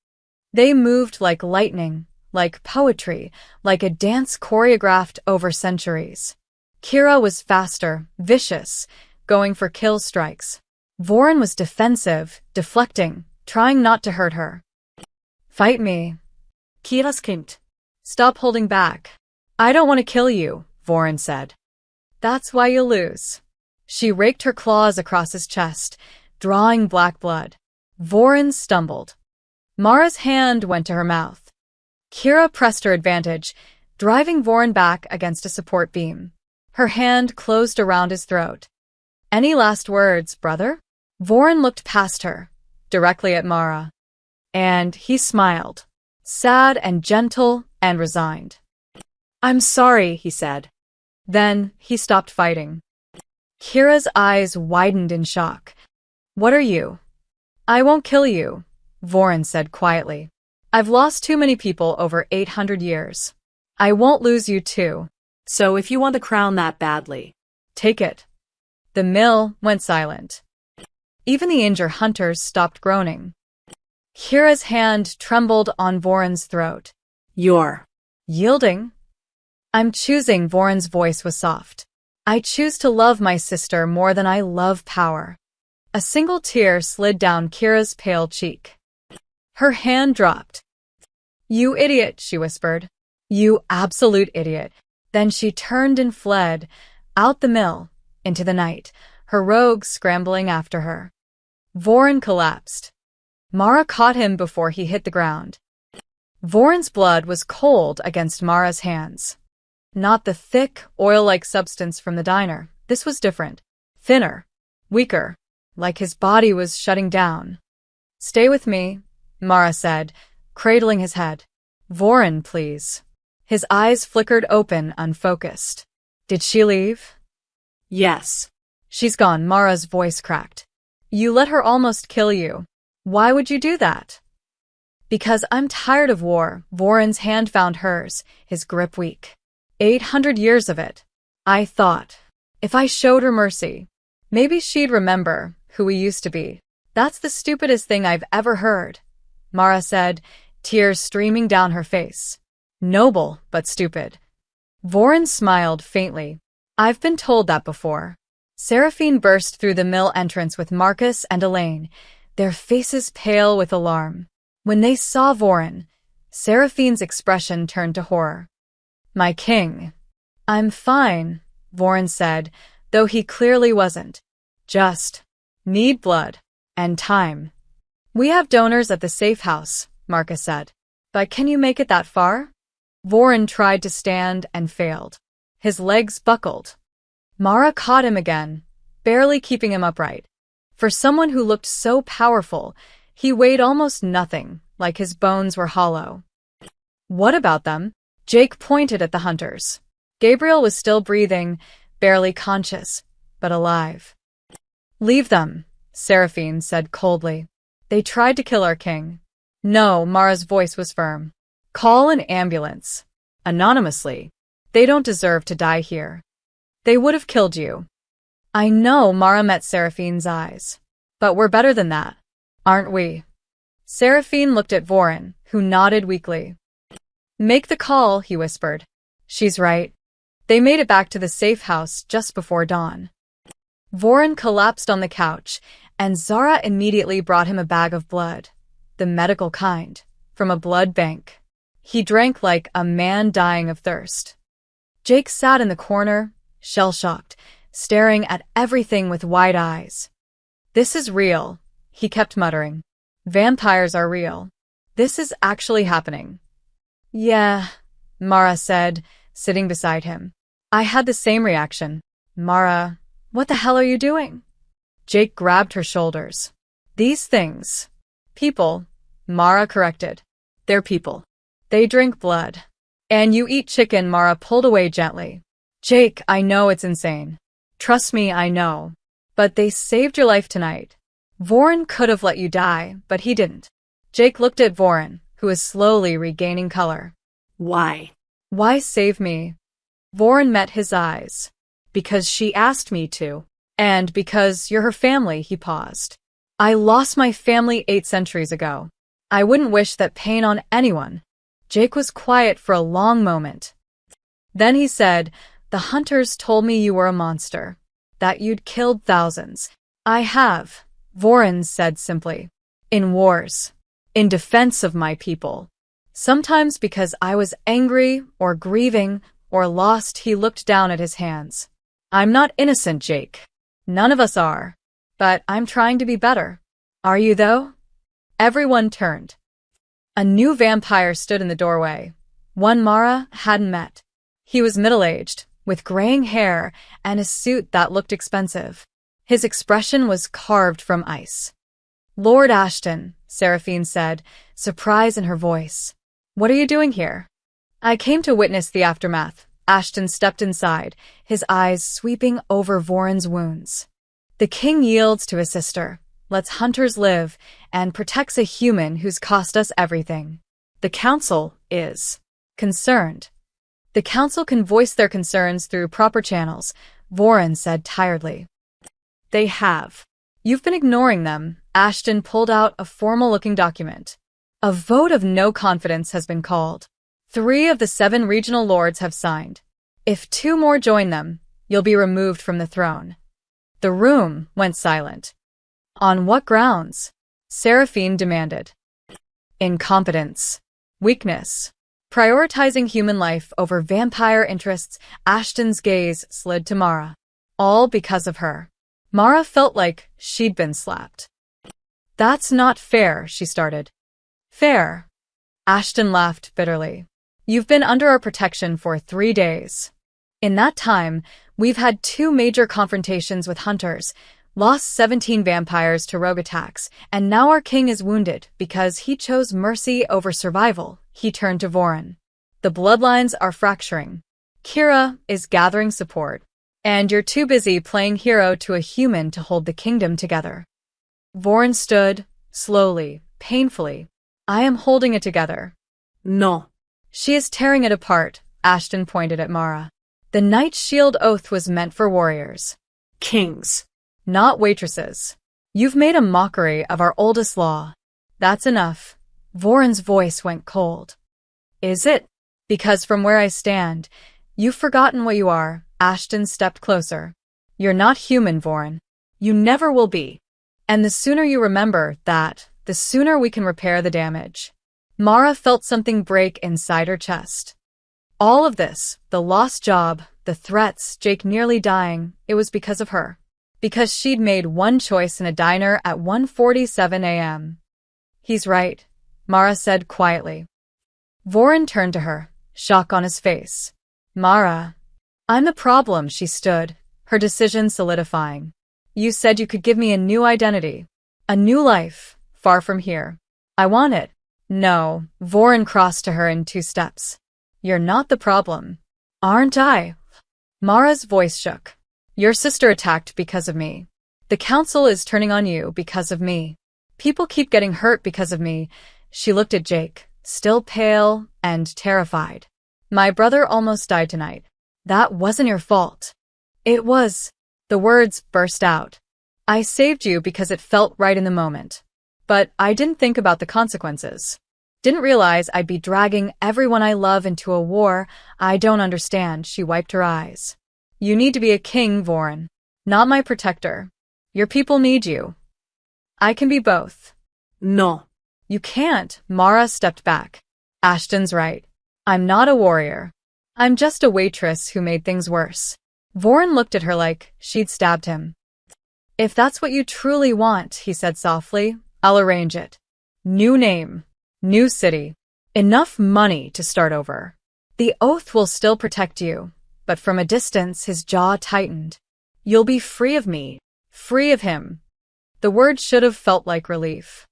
They moved like lightning, like poetry, like a dance choreographed over centuries. Kira was faster, vicious, going for kill strikes. Vorin was defensive, deflecting, trying not to hurt her. Fight me. Kira screamed. Stop holding back. I don't want to kill you, Vorin said. That's why you'll lose. She raked her claws across his chest, drawing black blood. Vorin stumbled. Mara's hand went to her mouth. Kira pressed her advantage, driving Vorin back against a support beam. Her hand closed around his throat. Any last words, brother? Vorin looked past her, directly at Mara. And he smiled, sad and gentle and resigned. I'm sorry, he said. Then he stopped fighting. Kira's eyes widened in shock. What are you? I won't kill you, Vorin said quietly. I've lost too many people over 800 years. I won't lose you too. So if you want the crown that badly, take it. The mill went silent. Even the injured hunters stopped groaning. Kira's hand trembled on Vorin's throat. You're yielding? I'm choosing, Vorin's voice was soft. I choose to love my sister more than I love power. A single tear slid down Kira's pale cheek. Her hand dropped. You idiot, she whispered. You absolute idiot. Then she turned and fled, out the mill, into the night, her rogues scrambling after her. Vorin collapsed. Mara caught him before he hit the ground. Vorin's blood was cold against Mara's hands. Not the thick, oil-like substance from the diner. This was different. Thinner. Weaker. Like his body was shutting down. Stay with me, Mara said, cradling his head. Voren, please. His eyes flickered open, unfocused. Did she leave? Yes. She's gone, Mara's voice cracked. You let her almost kill you. Why would you do that? Because I'm tired of war. Voren's hand found hers, his grip weak. 800 years of it. I thought, if I showed her mercy, maybe she'd remember who we used to be. That's the stupidest thing I've ever heard, Mara said, tears streaming down her face. Noble, but stupid. Voren smiled faintly. I've been told that before. Seraphine burst through the mill entrance with Marcus and Elaine, their faces pale with alarm. When they saw Voren, Seraphine's expression turned to horror. My king. I'm fine, Voren said, though he clearly wasn't. Just need blood and time. We have donors at the safe house, Marcus said. But can you make it that far? Voren tried to stand and failed. His legs buckled. Mara caught him again, barely keeping him upright. For someone who looked so powerful, he weighed almost nothing, like his bones were hollow. What about them? Jake pointed at the hunters. Gabriel was still breathing, barely conscious, but alive. Leave them, Seraphine said coldly. They tried to kill our king. No, Mara's voice was firm. Call an ambulance. Anonymously. They don't deserve to die here. They would have killed you. I know, Mara met Seraphine's eyes. But we're better than that, aren't we? Seraphine looked at Voren, who nodded weakly. Make the call, he whispered. She's right. They made it back to the safe house just before dawn. Voren collapsed on the couch, and Zara immediately brought him a bag of blood, the medical kind, from a blood bank. He drank like a man dying of thirst. Jake sat in the corner, shell-shocked, staring at everything with wide eyes. This is real, he kept muttering. Vampires are real. This is actually happening. Yeah, Mara said, sitting beside him. I had the same reaction. Mara, what the hell are you doing? Jake grabbed her shoulders. These things. People, Mara corrected. They're people. They drink blood. And you eat chicken, Mara pulled away gently. Jake, I know it's insane. Trust me, I know. But they saved your life tonight. Voren could have let you die, but he didn't. Jake looked at Voren, who was slowly regaining color. Why? Why save me? Voren met his eyes. Because she asked me to. And because you're her family, he paused. I lost my family 8 centuries ago. I wouldn't wish that pain on anyone. Jake was quiet for a long moment. Then he said, the hunters told me you were a monster. That you'd killed thousands. I have, Voren said simply. In wars. In defense of my people. Sometimes because I was angry, or grieving, or lost, he looked down at his hands. I'm not innocent, Jake. None of us are. But I'm trying to be better. Are you, though? Everyone turned. A new vampire stood in the doorway. One Mara hadn't met. He was middle-aged, with graying hair and a suit that looked expensive. His expression was carved from ice. Lord Ashton, Seraphine said, surprise in her voice. What are you doing here? I came to witness the aftermath. Ashton stepped inside, his eyes sweeping over Voren's wounds. The king yields to his sister, lets hunters live, and protects a human who's cost us everything. The council is concerned. The council can voice their concerns through proper channels, Voren said tiredly. They have. You've been ignoring them. Ashton pulled out a formal-looking document. A vote of no confidence has been called. 3 of the 7 regional lords have signed. If 2 more join them, you'll be removed from the throne. The room went silent. On what grounds? Seraphine demanded. Incompetence. Weakness. Prioritizing human life over vampire interests, Ashton's gaze slid to Mara. All because of her. Mara felt like she'd been slapped. That's not fair, she started. Fair. Ashton laughed bitterly. You've been under our protection for 3 days. In that time, we've had 2 major confrontations with hunters, lost 17 vampires to rogue attacks, and now our king is wounded because he chose mercy over survival. He turned to Voron. The bloodlines are fracturing. Kira is gathering support, and you're too busy playing hero to a human to hold the kingdom together. Voron stood, slowly, painfully. I am holding it together. No. She is tearing it apart, Ashton pointed at Mara. The Knight's Shield oath was meant for warriors. Kings. Not waitresses. You've made a mockery of our oldest law. That's enough. Voron's voice went cold. Is it? Because from where I stand, you've forgotten what you are. Ashton stepped closer. You're not human, Voron. You never will be. And the sooner you remember that, the sooner we can repair the damage. Mara felt something break inside her chest. All of this, the lost job, the threats, Jake nearly dying, it was because of her. Because she'd made one choice in a diner at 1:47 a.m. He's right, Mara said quietly. Voron turned to her, shock on his face. Mara, I'm the problem, she stood, her decision solidifying. You said you could give me a new identity, a new life, far from here. I want it. No, Voron crossed to her in 2 steps. You're not the problem. Aren't I? Mara's voice shook. Your sister attacked because of me. The council is turning on you because of me. People keep getting hurt because of me. She looked at Jake, still pale and terrified. My brother almost died tonight. That wasn't your fault. It was. The words burst out. I saved you because it felt right in the moment. But I didn't think about the consequences. Didn't realize I'd be dragging everyone I love into a war I don't understand. She wiped her eyes. You need to be a king, Voron. Not my protector. Your people need you. I can be both. No. You can't. Mara stepped back. Ashton's right. I'm not a warrior. I'm just a waitress who made things worse. Voron looked at her like she'd stabbed him. If that's what you truly want, he said softly, I'll arrange it. New name. New city. Enough money to start over. The oath will still protect you, but from a distance his jaw tightened. You'll be free of me. Free of him. The words should have felt like relief.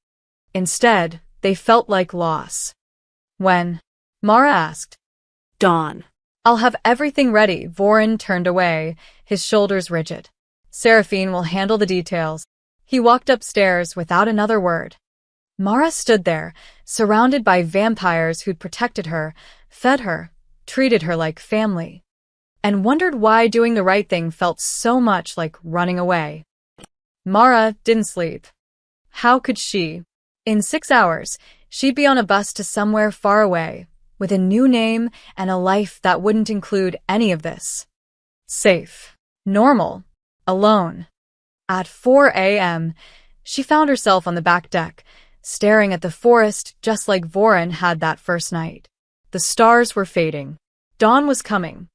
Instead, they felt like loss. When? Mara asked. Dawn. I'll have everything ready. Voron turned away, his shoulders rigid. Seraphine will handle the details. He walked upstairs without another word. Mara stood there, surrounded by vampires who'd protected her, fed her, treated her like family, and wondered why doing the right thing felt so much like running away. Mara didn't sleep. How could she? In 6 hours, she'd be on a bus to somewhere far away, with a new name and a life that wouldn't include any of this. Safe. Normal. Alone. At 4 a.m., she found herself on the back deck, staring at the forest just like Voron had that first night. The stars were fading. Dawn was coming.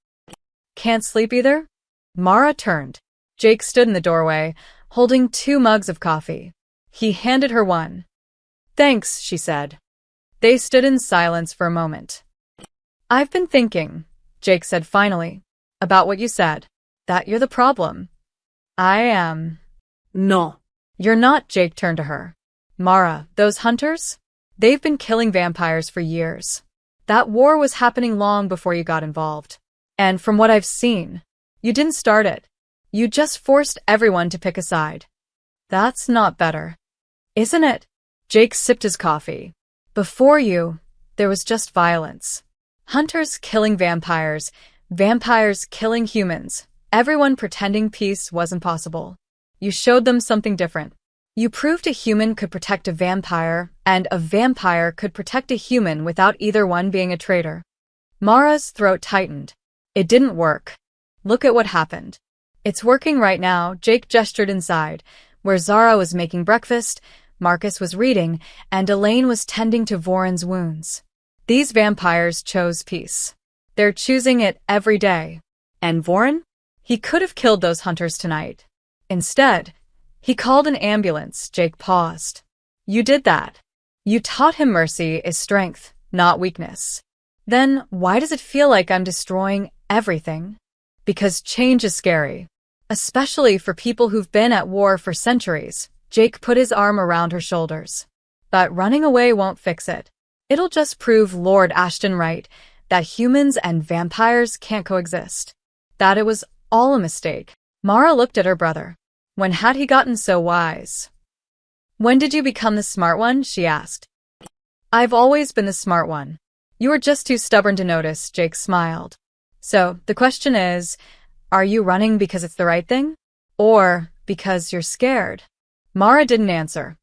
Can't sleep either? Mara turned. Jake stood in the doorway, holding 2 mugs of coffee. He handed her one. Thanks, she said. They stood in silence for a moment. I've been thinking, Jake said finally, about what you said. That you're the problem. I am. No. You're not, Jake turned to her. Mara, those hunters? They've been killing vampires for years. That war was happening long before you got involved. And from what I've seen, you didn't start it. You just forced everyone to pick a side. That's not better. Isn't it? Jake sipped his coffee. Before you, there was just violence. Hunters killing vampires, vampires killing humans, everyone pretending peace wasn't possible. You showed them something different. You proved a human could protect a vampire, and a vampire could protect a human without either one being a traitor. Mara's throat tightened. It didn't work. Look at what happened. It's working right now. Jake gestured inside, where Zara was making breakfast, Marcus was reading, and Elaine was tending to Voron's wounds. These vampires chose peace. They're choosing it every day. And Voron? He could have killed those hunters tonight. Instead, he called an ambulance. Jake paused. You did that. You taught him mercy is strength, not weakness. Then why does it feel like I'm destroying everything? Because change is scary. Especially for people who've been at war for centuries. Jake put his arm around her shoulders. But running away won't fix it. It'll just prove Lord Ashton right, that humans and vampires can't coexist. That it was all a mistake. Mara looked at her brother. When had he gotten so wise? When did you become the smart one? She asked. I've always been the smart one. You were just too stubborn to notice, Jake smiled. So, the question is, are you running because it's the right thing? Or because you're scared? Mara didn't answer.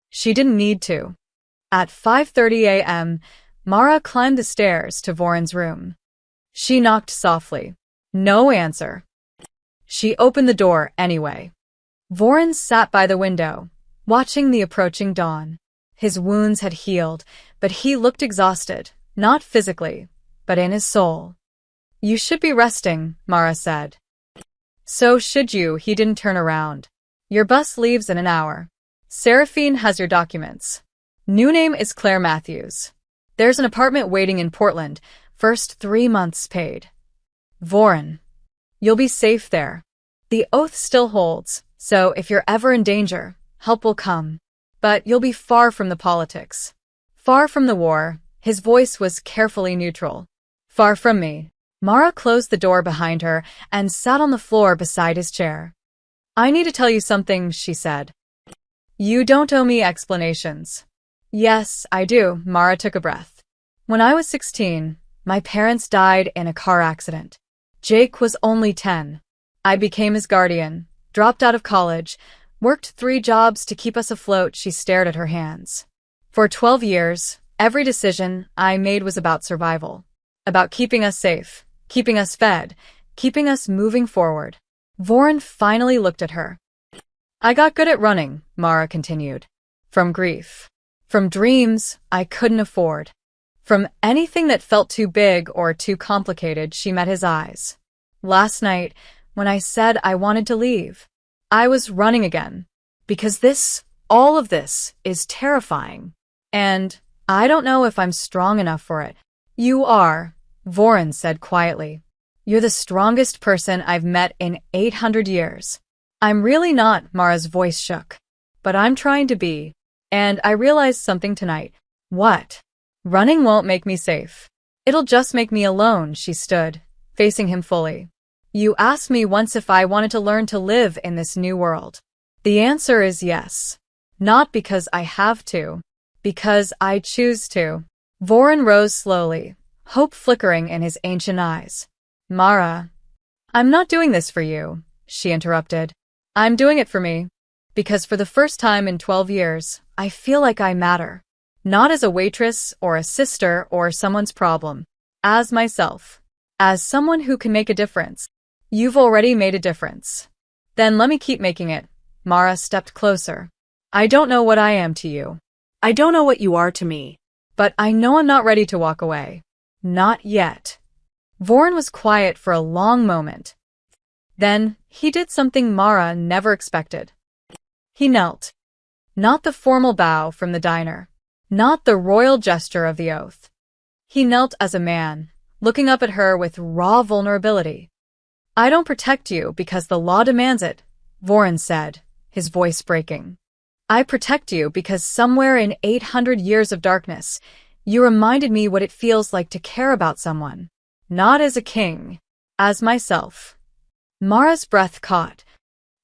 She didn't need to. At 5:30 a.m., Mara climbed the stairs to Voron's room. She knocked softly. No answer. She opened the door anyway. Voron sat by the window, watching the approaching dawn. His wounds had healed, but he looked exhausted, not physically, but in his soul. You should be resting, Mara said. So should you, he didn't turn around. Your bus leaves in an hour. Seraphine has your documents. New name is Claire Matthews. There's an apartment waiting in Portland, first 3 months paid. Voron. You'll be safe there. The oath still holds, so if you're ever in danger, help will come. But you'll be far from the politics. Far from the war. His voice was carefully neutral. Far from me. Mara closed the door behind her and sat on the floor beside his chair. I need to tell you something, she said. You don't owe me explanations. Yes, I do, Mara took a breath. When I was 16, my parents died in a car accident. Jake was only 10. I became his guardian, dropped out of college, worked 3 jobs to keep us afloat. She stared at her hands. For 12 years, every decision I made was about survival. About keeping us safe, keeping us fed, keeping us moving forward. Voron finally looked at her. I got good at running, Mara continued. From grief. From dreams I couldn't afford. From anything that felt too big or too complicated. She met his eyes. Last night, when I said I wanted to leave, I was running again. Because all of this, is terrifying. And I don't know if I'm strong enough for it. You are, Voron said quietly. You're the strongest person I've met in 800 years. I'm really not, Mara's voice shook. But I'm trying to be. And I realized something tonight. What? Running won't make me safe. It'll just make me alone. She stood, facing him fully. You asked me once if I wanted to learn to live in this new world. The answer is yes. Not because I have to. Because I choose to. Voron rose slowly, hope flickering in his ancient eyes. Mara. I'm not doing this for you, she interrupted. I'm doing it for me. Because for the first time in 12 years, I feel like I matter. Not as a waitress or a sister or someone's problem. As myself. As someone who can make a difference. You've already made a difference. Then let me keep making it. Mara stepped closer. I don't know what I am to you. I don't know what you are to me. But I know I'm not ready to walk away. Not yet. Voron was quiet for a long moment. Then, he did something Mara never expected. He knelt. Not the formal bow from the diner. Not the royal gesture of the oath. He knelt as a man, looking up at her with raw vulnerability. I don't protect you because the law demands it, Voron said, his voice breaking. I protect you because somewhere in 800 years of darkness, you reminded me what it feels like to care about someone. Not as a king. As myself. Mara's breath caught.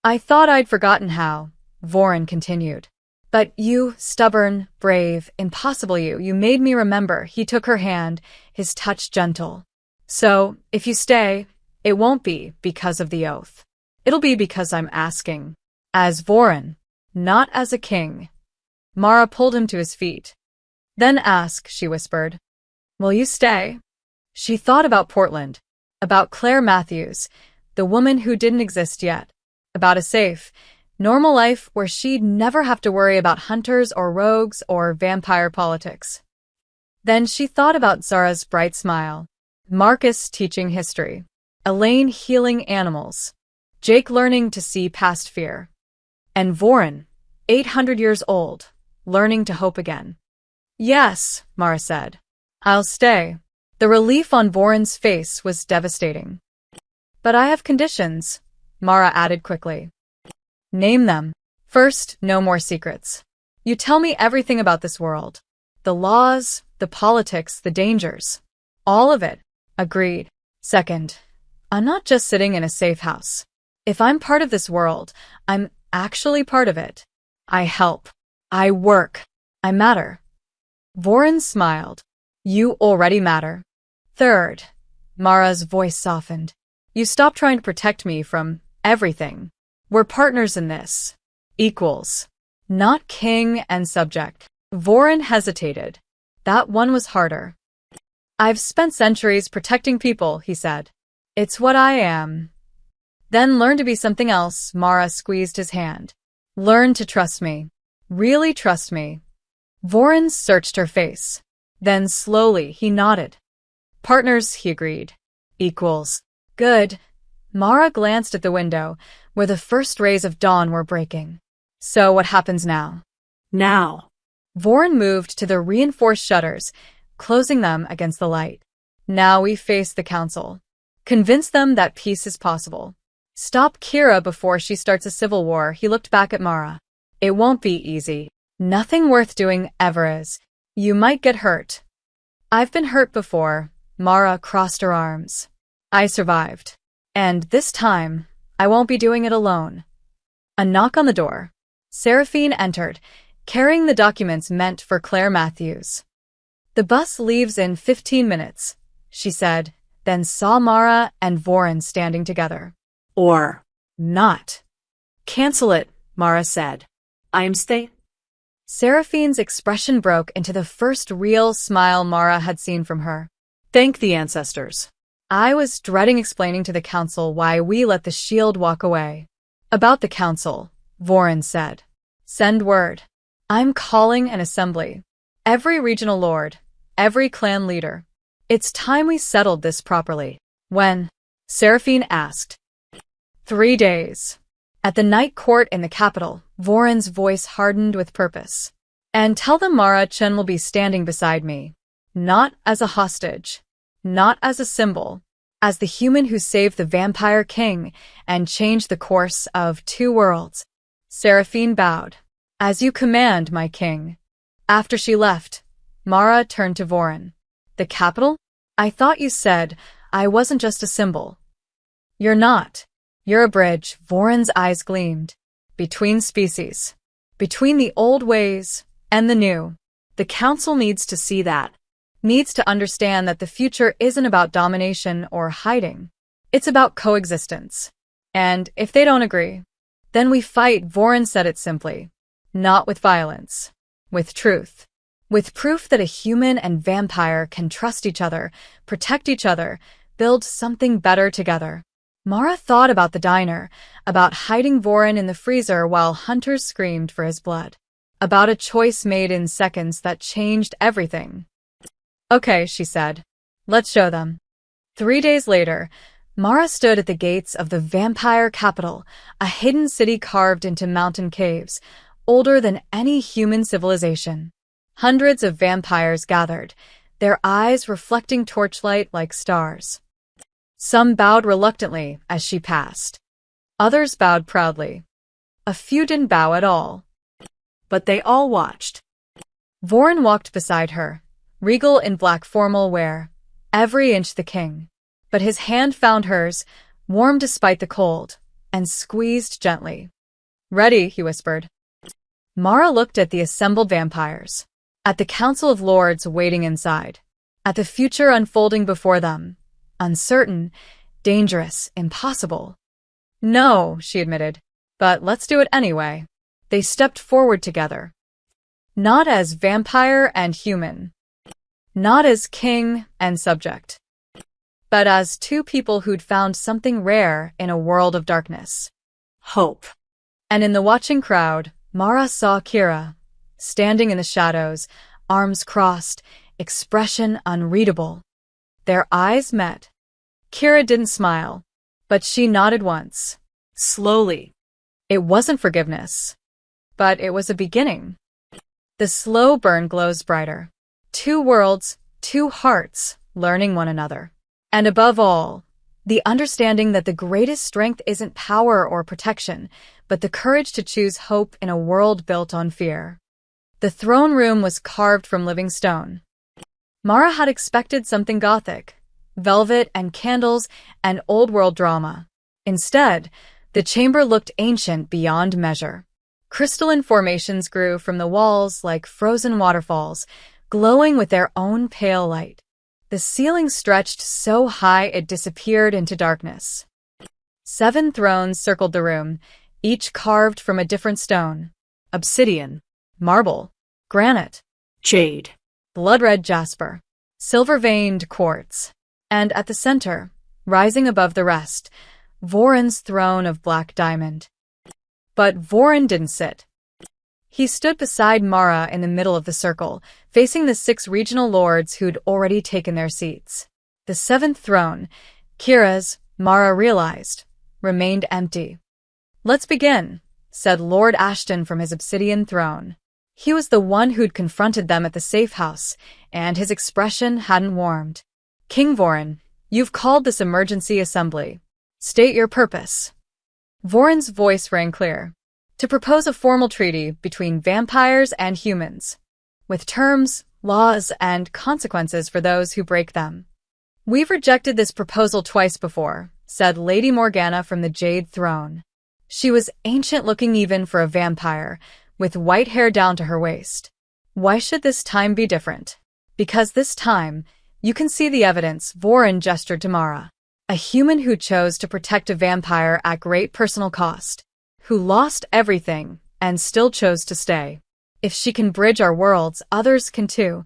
I thought I'd forgotten how, Voron continued. But you, stubborn, brave, impossible you made me remember. He took her hand, his touch gentle. So, if you stay, it won't be because of the oath. It'll be because I'm asking. As Voron, not as a king. Mara pulled him to his feet. Then ask, she whispered. Will you stay? She thought about Portland, about Claire Matthews, the woman who didn't exist yet, about a safe, normal life where she'd never have to worry about hunters or rogues or vampire politics. Then she thought about Zara's bright smile, Marcus teaching history, Elaine healing animals, Jake learning to see past fear, and Voron, 800 years old, learning to hope again. Yes, Mara said. I'll stay. The relief on Voron's face was devastating. But I have conditions, Mara added quickly. Name them. First, no more secrets. You tell me everything about this world. The laws, the politics, the dangers. All of it. Agreed. Second, I'm not just sitting in a safe house. If I'm part of this world, I'm actually part of it. I help. I work. I matter. Voren smiled. You already matter. Third, Mara's voice softened. You stop trying to protect me from everything. We're partners in this. Equals. Not king and subject. Voren hesitated. That one was harder. I've spent centuries protecting people, he said. It's what I am. Then learn to be something else, Mara squeezed his hand. Learn to trust me. Really trust me. Voren searched her face. Then slowly he nodded. Partners, he agreed. Equals. Good. Mara glanced at the window, where the first rays of dawn were breaking. So what happens now? Now. Voren moved to the reinforced shutters, closing them against the light. Now we face the council. Convince them that peace is possible. Stop Kira before she starts a civil war, he looked back at Mara. It won't be easy. Nothing worth doing ever is. You might get hurt. I've been hurt before, Mara crossed her arms. I survived. And this time, I won't be doing it alone. A knock on the door. Seraphine entered, carrying the documents meant for Claire Matthews. The bus leaves in 15 minutes, she said, then saw Mara and Voren standing together. Or not. Cancel it, Mara said. I'm staying. Seraphine's expression broke into the first real smile Mara had seen from her. Thank the ancestors. I was dreading explaining to the council why we let the shield walk away. About the council, Voren said. Send word. I'm calling an assembly. Every regional lord, every clan leader. It's time we settled this properly. When? Seraphine asked. 3 days. At the night court in the capital, Voren's voice hardened with purpose. And tell them Mara Chen will be standing beside me. Not as a hostage. Not as a symbol. As the human who saved the vampire king and changed the course of 2 worlds. Seraphine bowed. As you command, my king. After she left, Mara turned to Voren. The capital? I thought you said I wasn't just a symbol. You're not. You're a bridge, Voren's eyes gleamed. Between species. Between the old ways and the new. The council needs to see that. Needs to understand that the future isn't about domination or hiding. It's about coexistence. And if they don't agree, then we fight, Voren said it simply. Not with violence. With truth. With proof that a human and vampire can trust each other, protect each other, build something better together. Mara thought about the diner, about hiding Voren in the freezer while hunters screamed for his blood. About a choice made in seconds that changed everything. Okay, she said. Let's show them. 3 days later, Mara stood at the gates of the vampire capital, a hidden city carved into mountain caves, older than any human civilization. Hundreds of vampires gathered, their eyes reflecting torchlight like stars. Some bowed reluctantly as she passed. Others bowed proudly. A few didn't bow at all. But they all watched. Voren walked beside her, regal in black formal wear, every inch the king. But his hand found hers, warm despite the cold, and squeezed gently. Ready, he whispered. Mara looked at the assembled vampires, at the council of lords waiting inside, at the future unfolding before them. Uncertain, dangerous, impossible. No, she admitted, but let's do it anyway. They stepped forward together. Not as vampire and human. Not as king and subject. But as 2 people who'd found something rare in a world of darkness. Hope. And in the watching crowd, Mara saw Kira, standing in the shadows, arms crossed, expression unreadable. Their eyes met. Kira didn't smile, but she nodded once. Slowly. It wasn't forgiveness, but it was a beginning. The slow burn glows brighter. 2 worlds, 2 hearts, learning one another. And above all, The understanding that the greatest strength isn't power or protection, but the courage to choose hope in a world built on fear. The throne room was carved from living stone. Mara had expected something gothic, velvet and candles and old-world drama. Instead, the chamber looked ancient beyond measure. Crystalline formations grew from the walls like frozen waterfalls, glowing with their own pale light. The ceiling stretched so high it disappeared into darkness. 7 thrones circled the room, each carved from a different stone. Obsidian, Marble, granite, jade, blood-red jasper, silver-veined quartz. And at the center, rising above the rest, Voron's throne of black diamond. But Voron didn't sit. He stood beside Mara in the middle of the circle, facing the 6 regional lords who'd already taken their seats. The 7th throne, Kira's, Mara realized, remained empty. "Let's begin," said Lord Ashton from his obsidian throne. He was the one who'd confronted them at the safe house, and his expression hadn't warmed. "King Voron, you've called this emergency assembly. State your purpose." Voron's voice rang clear. "To propose a formal treaty between vampires and humans, with terms, laws, and consequences for those who break them." "We've rejected this proposal twice before," said Lady Morgana from the Jade Throne. She was ancient-looking even for a vampire, with white hair down to her waist. "Why should this time be different?" "Because this time, you can see the evidence," Voron gestured to Mara. "A human who chose to protect a vampire at great personal cost, who lost everything and still chose to stay. If she can bridge our worlds, others can too."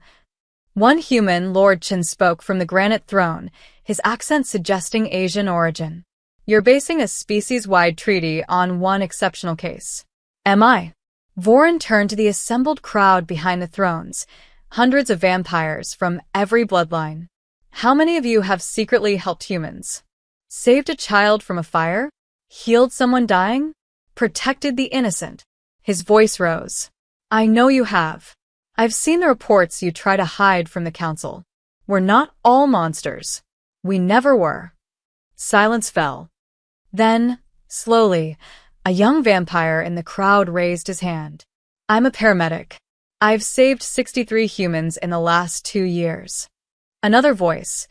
One human, Lord Chen, spoke from the granite throne, his accent suggesting Asian origin. "You're basing a species-wide treaty on one exceptional case." "Am I?" Voron turned to the assembled crowd behind the thrones, hundreds of vampires from every bloodline. "How many of you have secretly helped humans? Saved a child from a fire? Healed someone dying? Protected the innocent?" His voice rose. "I know you have. I've seen the reports you try to hide from the council. We're not all monsters. We never were." Silence fell. Then, slowly, a young vampire in the crowd raised his hand. "I'm a paramedic. I've saved 63 humans in the last 2 years." Another voice.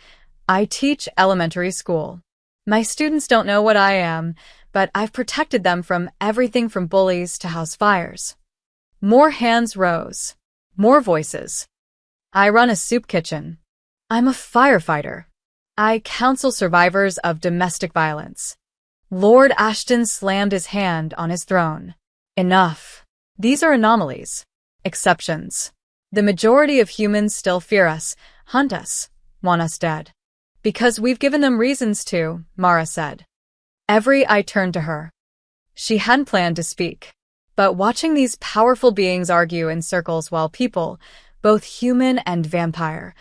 "I teach elementary school. My students don't know what I am, but I've protected them from everything from bullies to house fires." More hands rose. More voices. "I run a soup kitchen. I'm a firefighter. I counsel survivors of domestic violence." Lord Ashton slammed his hand on his throne. "Enough. These are anomalies. Exceptions. The majority of humans still fear us, hunt us, want us dead. Because we've given them reasons to," Mara said. Every eye turned to her. She hadn't planned to speak. But watching these powerful beings argue in circles while people, both human and vampire,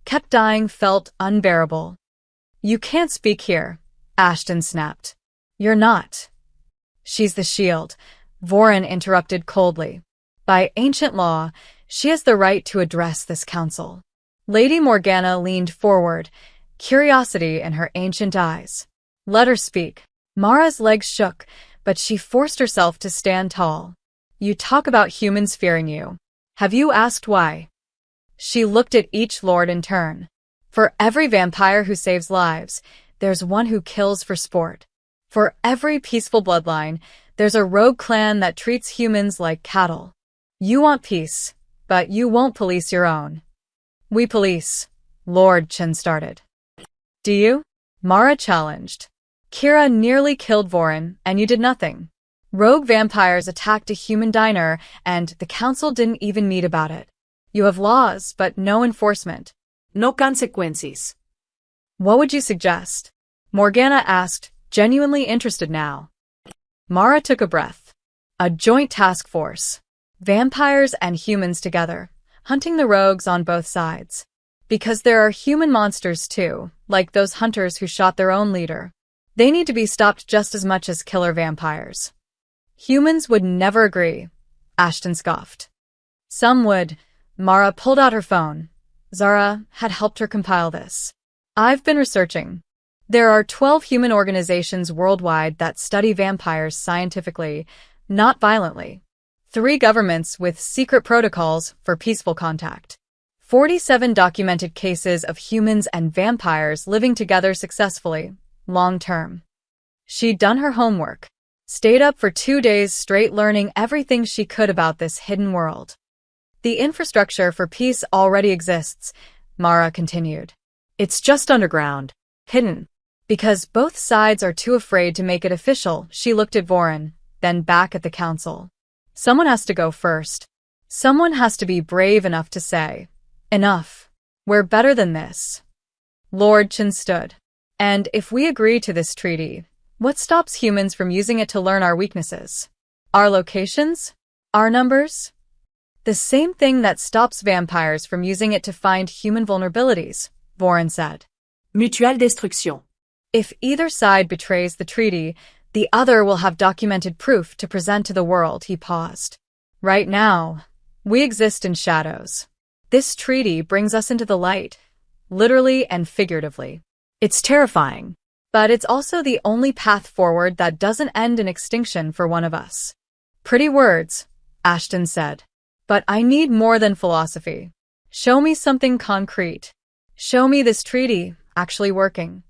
kept dying felt unbearable. "You can't speak here," Ashton snapped. "You're not." "She's the shield," Voron interrupted coldly. "By ancient law, she has the right to address this council." Lady Morgana leaned forward, curiosity in her ancient eyes. "Let her speak." Mara's legs shook, but she forced herself to stand tall. "You talk about humans fearing you. Have you asked why?" She looked at each lord in turn. "For every vampire who saves lives, there's one who kills for sport. For every peaceful bloodline, there's a rogue clan that treats humans like cattle. You want peace, but you won't police your own." "We police," Lord Chen started. "Do you?" Mara challenged. "Kira nearly killed Voron, and you did nothing. Rogue vampires attacked a human diner, and the council didn't even meet about it. You have laws, but no enforcement. no consequences. What would you suggest?" Morgana asked, genuinely interested now. Mara took a breath. "A joint task force. Vampires and humans together, hunting the rogues on both sides. Because there are human monsters too, like those hunters who shot their own leader. They need to be stopped just as much as killer vampires." "Humans would never agree," Ashton scoffed. "Some would." Mara pulled out her phone. Zara had helped her compile this. "I've been researching. There are 12 human organizations worldwide that study vampires scientifically, not violently. 3 governments with secret protocols for peaceful contact. 47 documented cases of humans and vampires living together successfully, long-term. She'd done her homework, stayed up for 2 days straight learning everything she could about this hidden world. The infrastructure for peace already exists, Mara continued. It's just underground, hidden. Because both sides are too afraid to make it official, she looked at Voren, then back at the council. Someone has to go first. Someone has to be brave enough to say, enough. We're better than this. Lord Chen stood. And if we agree to this treaty, what stops humans from using it to learn our weaknesses? Our locations? Our numbers? The same thing that stops vampires from using it to find human vulnerabilities, Voren said. Mutuelle destruction. If either side betrays the treaty, the other will have documented proof to present to the world, he paused. Right now, we exist in shadows. This treaty brings us into the light, literally and figuratively. It's terrifying. But it's also the only path forward that doesn't end in extinction for one of us. Pretty words, Ashton said. But I need more than philosophy. Show me something concrete. Show me this treaty actually working.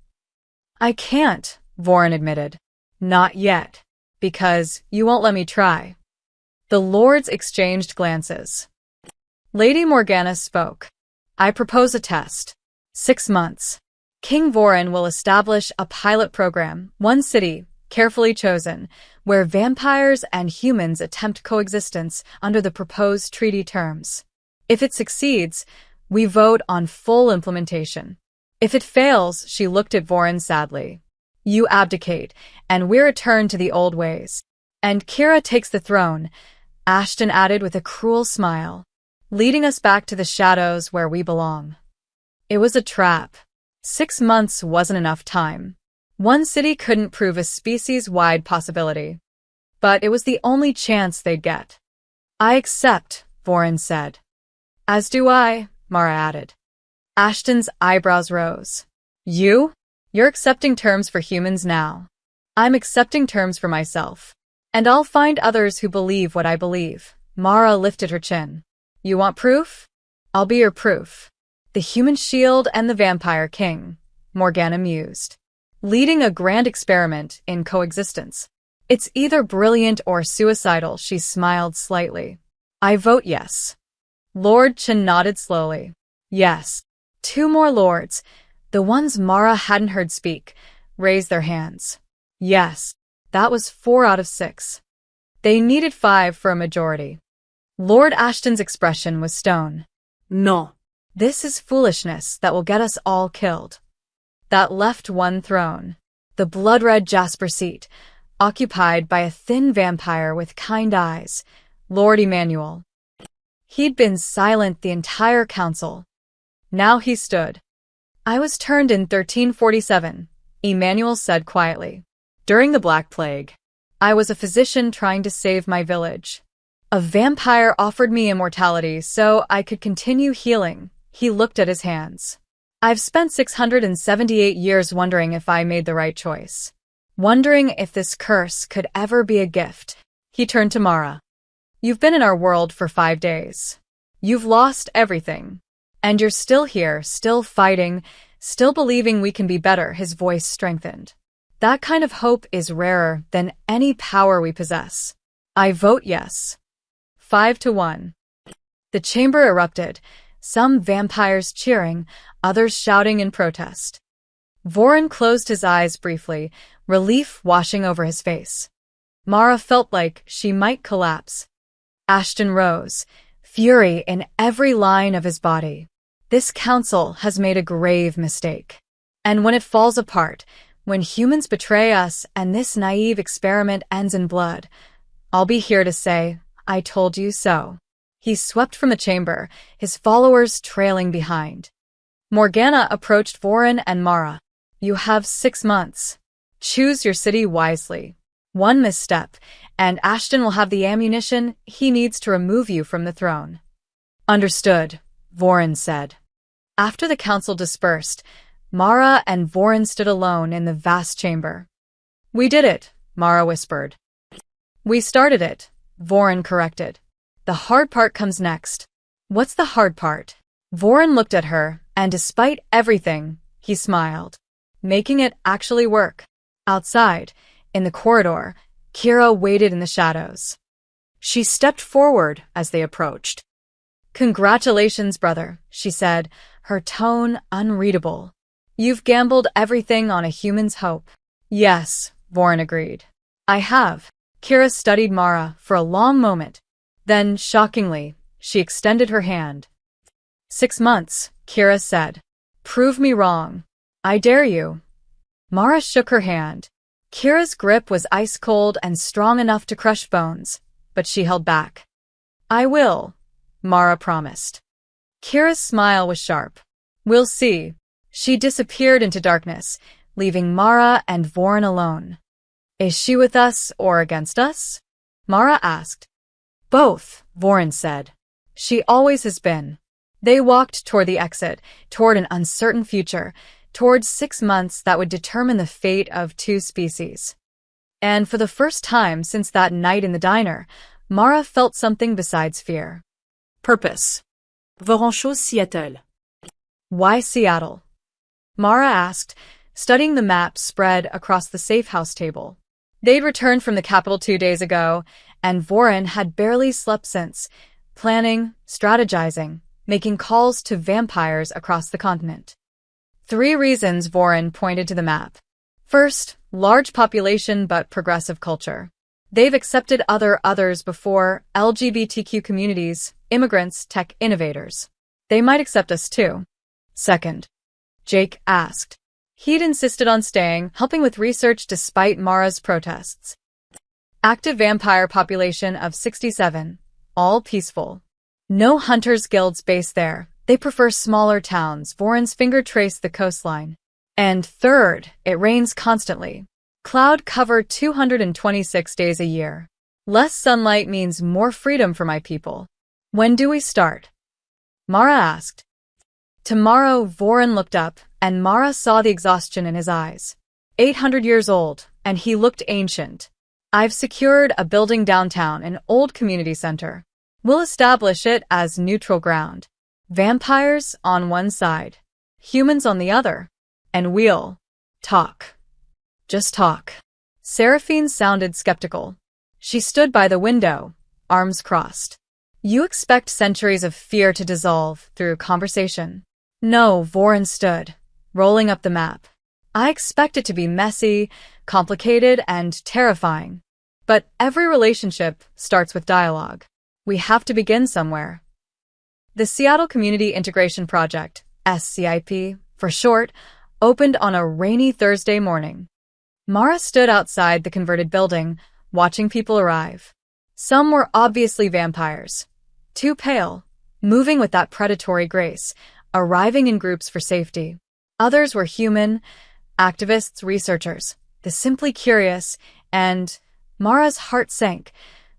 I can't, Voren admitted. Not yet. Because you won't let me try. The lords exchanged glances. Lady Morgana spoke. I propose a test. 6 months. King Voren will establish a pilot program, one city, carefully chosen, where vampires and humans attempt coexistence under the proposed treaty terms. If it succeeds, we vote on full implementation. If it fails, she looked at Voren sadly. You abdicate, and we return to the old ways. And Kira takes the throne, Ashton added with a cruel smile, leading us back to the shadows where we belong. It was a trap. 6 months wasn't enough time. One city couldn't prove a species-wide possibility. But it was the only chance they'd get. I accept, Voren said. As do I, Mara added. Ashton's eyebrows rose. You? You're accepting terms for humans now. I'm accepting terms for myself. And I'll find others who believe what I believe. Mara lifted her chin. You want proof? I'll be your proof. The human shield and the vampire king, Morgana mused. Leading a grand experiment in coexistence. It's either brilliant or suicidal, she smiled slightly. I vote yes. Lord Chen nodded slowly. Yes. 2 more lords, the ones Mara hadn't heard speak, raised their hands. Yes, that was 4 out of 6. They needed 5 for a majority. Lord Ashton's expression was stone. No. This is foolishness that will get us all killed. That left one throne, the blood-red Jasper seat, occupied by a thin vampire with kind eyes, Lord Emmanuel. He'd been silent the entire council. Now he stood. I was turned in 1347, Emmanuel said quietly. During the Black Plague. I was a physician trying to save my village. A vampire offered me immortality so I could continue healing. He looked at his hands. I've spent 678 years wondering if I made the right choice. Wondering if this curse could ever be a gift. He turned to Mara. You've been in our world for 5 days. You've lost everything. And you're still here, still fighting, still believing we can be better, his voice strengthened. That kind of hope is rarer than any power we possess. I vote yes. 5-1. The chamber erupted, some vampires cheering, others shouting in protest. Voren closed his eyes briefly, relief washing over his face. Mara felt like she might collapse. Ashton rose, fury in every line of his body. This council has made a grave mistake. And when it falls apart, when humans betray us and this naive experiment ends in blood, I'll be here to say, I told you so. He swept from the chamber, his followers trailing behind. Morgana approached Voren and Mara. You have 6 months. Choose your city wisely. One misstep, and Ashton will have the ammunition he needs to remove you from the throne. Understood, Voren said. After the council dispersed, Mara and Voren stood alone in the vast chamber. We did it, Mara whispered. We started it, Voren corrected. The hard part comes next. What's the hard part? Voren looked at her, and despite everything, he smiled. Making it actually work. Outside, in the corridor, Kira waited in the shadows. She stepped forward as they approached. Congratulations, brother, she said, her tone unreadable. You've gambled everything on a human's hope. Yes, Voren agreed. I have. Kira studied Mara for a long moment. Then, shockingly, she extended her hand. 6 months, Kira said. Prove me wrong. I dare you. Mara shook her hand. Kira's grip was ice-cold and strong enough to crush bones, but she held back. I will, Mara promised. Kira's smile was sharp. We'll see. She disappeared into darkness, leaving Mara and Voren alone. Is she with us or against us? Mara asked. Both, Voren said. She always has been. They walked toward the exit, toward an uncertain future, towards 6 months that would determine the fate of 2 species. And for the first time since that night in the diner, Mara felt something besides fear. Purpose. Voren chose Seattle. Why Seattle? Mara asked, studying the map spread across the safe house table. They'd returned from the capital 2 days ago, and Voren had barely slept since, planning, strategizing, making calls to vampires across the continent. 3 reasons Voren pointed to the map. First, large population but progressive culture. They've accepted others before, LGBTQ communities, immigrants, tech innovators. They might accept us too. Second, Jake asked. He'd insisted on staying, helping with research despite Mara's protests. Active vampire population of 67, all peaceful. No hunters' guilds based there. They prefer smaller towns. Voren's finger traced the coastline. And third, it rains constantly. Cloud cover 226 days a year. Less sunlight means more freedom for my people. When do we start? Mara asked. Tomorrow, Voren looked up, and Mara saw the exhaustion in his eyes. 800 years old, and he looked ancient. I've secured a building downtown, an old community center. We'll establish it as neutral ground. Vampires on one side, humans on the other, and we'll talk. Just talk. Seraphine sounded skeptical. She stood by the window, arms crossed. You expect centuries of fear to dissolve through conversation. No, Voren stood, rolling up the map. I expect it to be messy, complicated, and terrifying. But every relationship starts with dialogue. We have to begin somewhere. The Seattle Community Integration Project, SCIP, for short, opened on a rainy Thursday morning. Mara stood outside the converted building, watching people arrive. Some were obviously vampires. Too pale, moving with that predatory grace, arriving in groups for safety. Others were human, activists, researchers, the simply curious, and Mara's heart sank.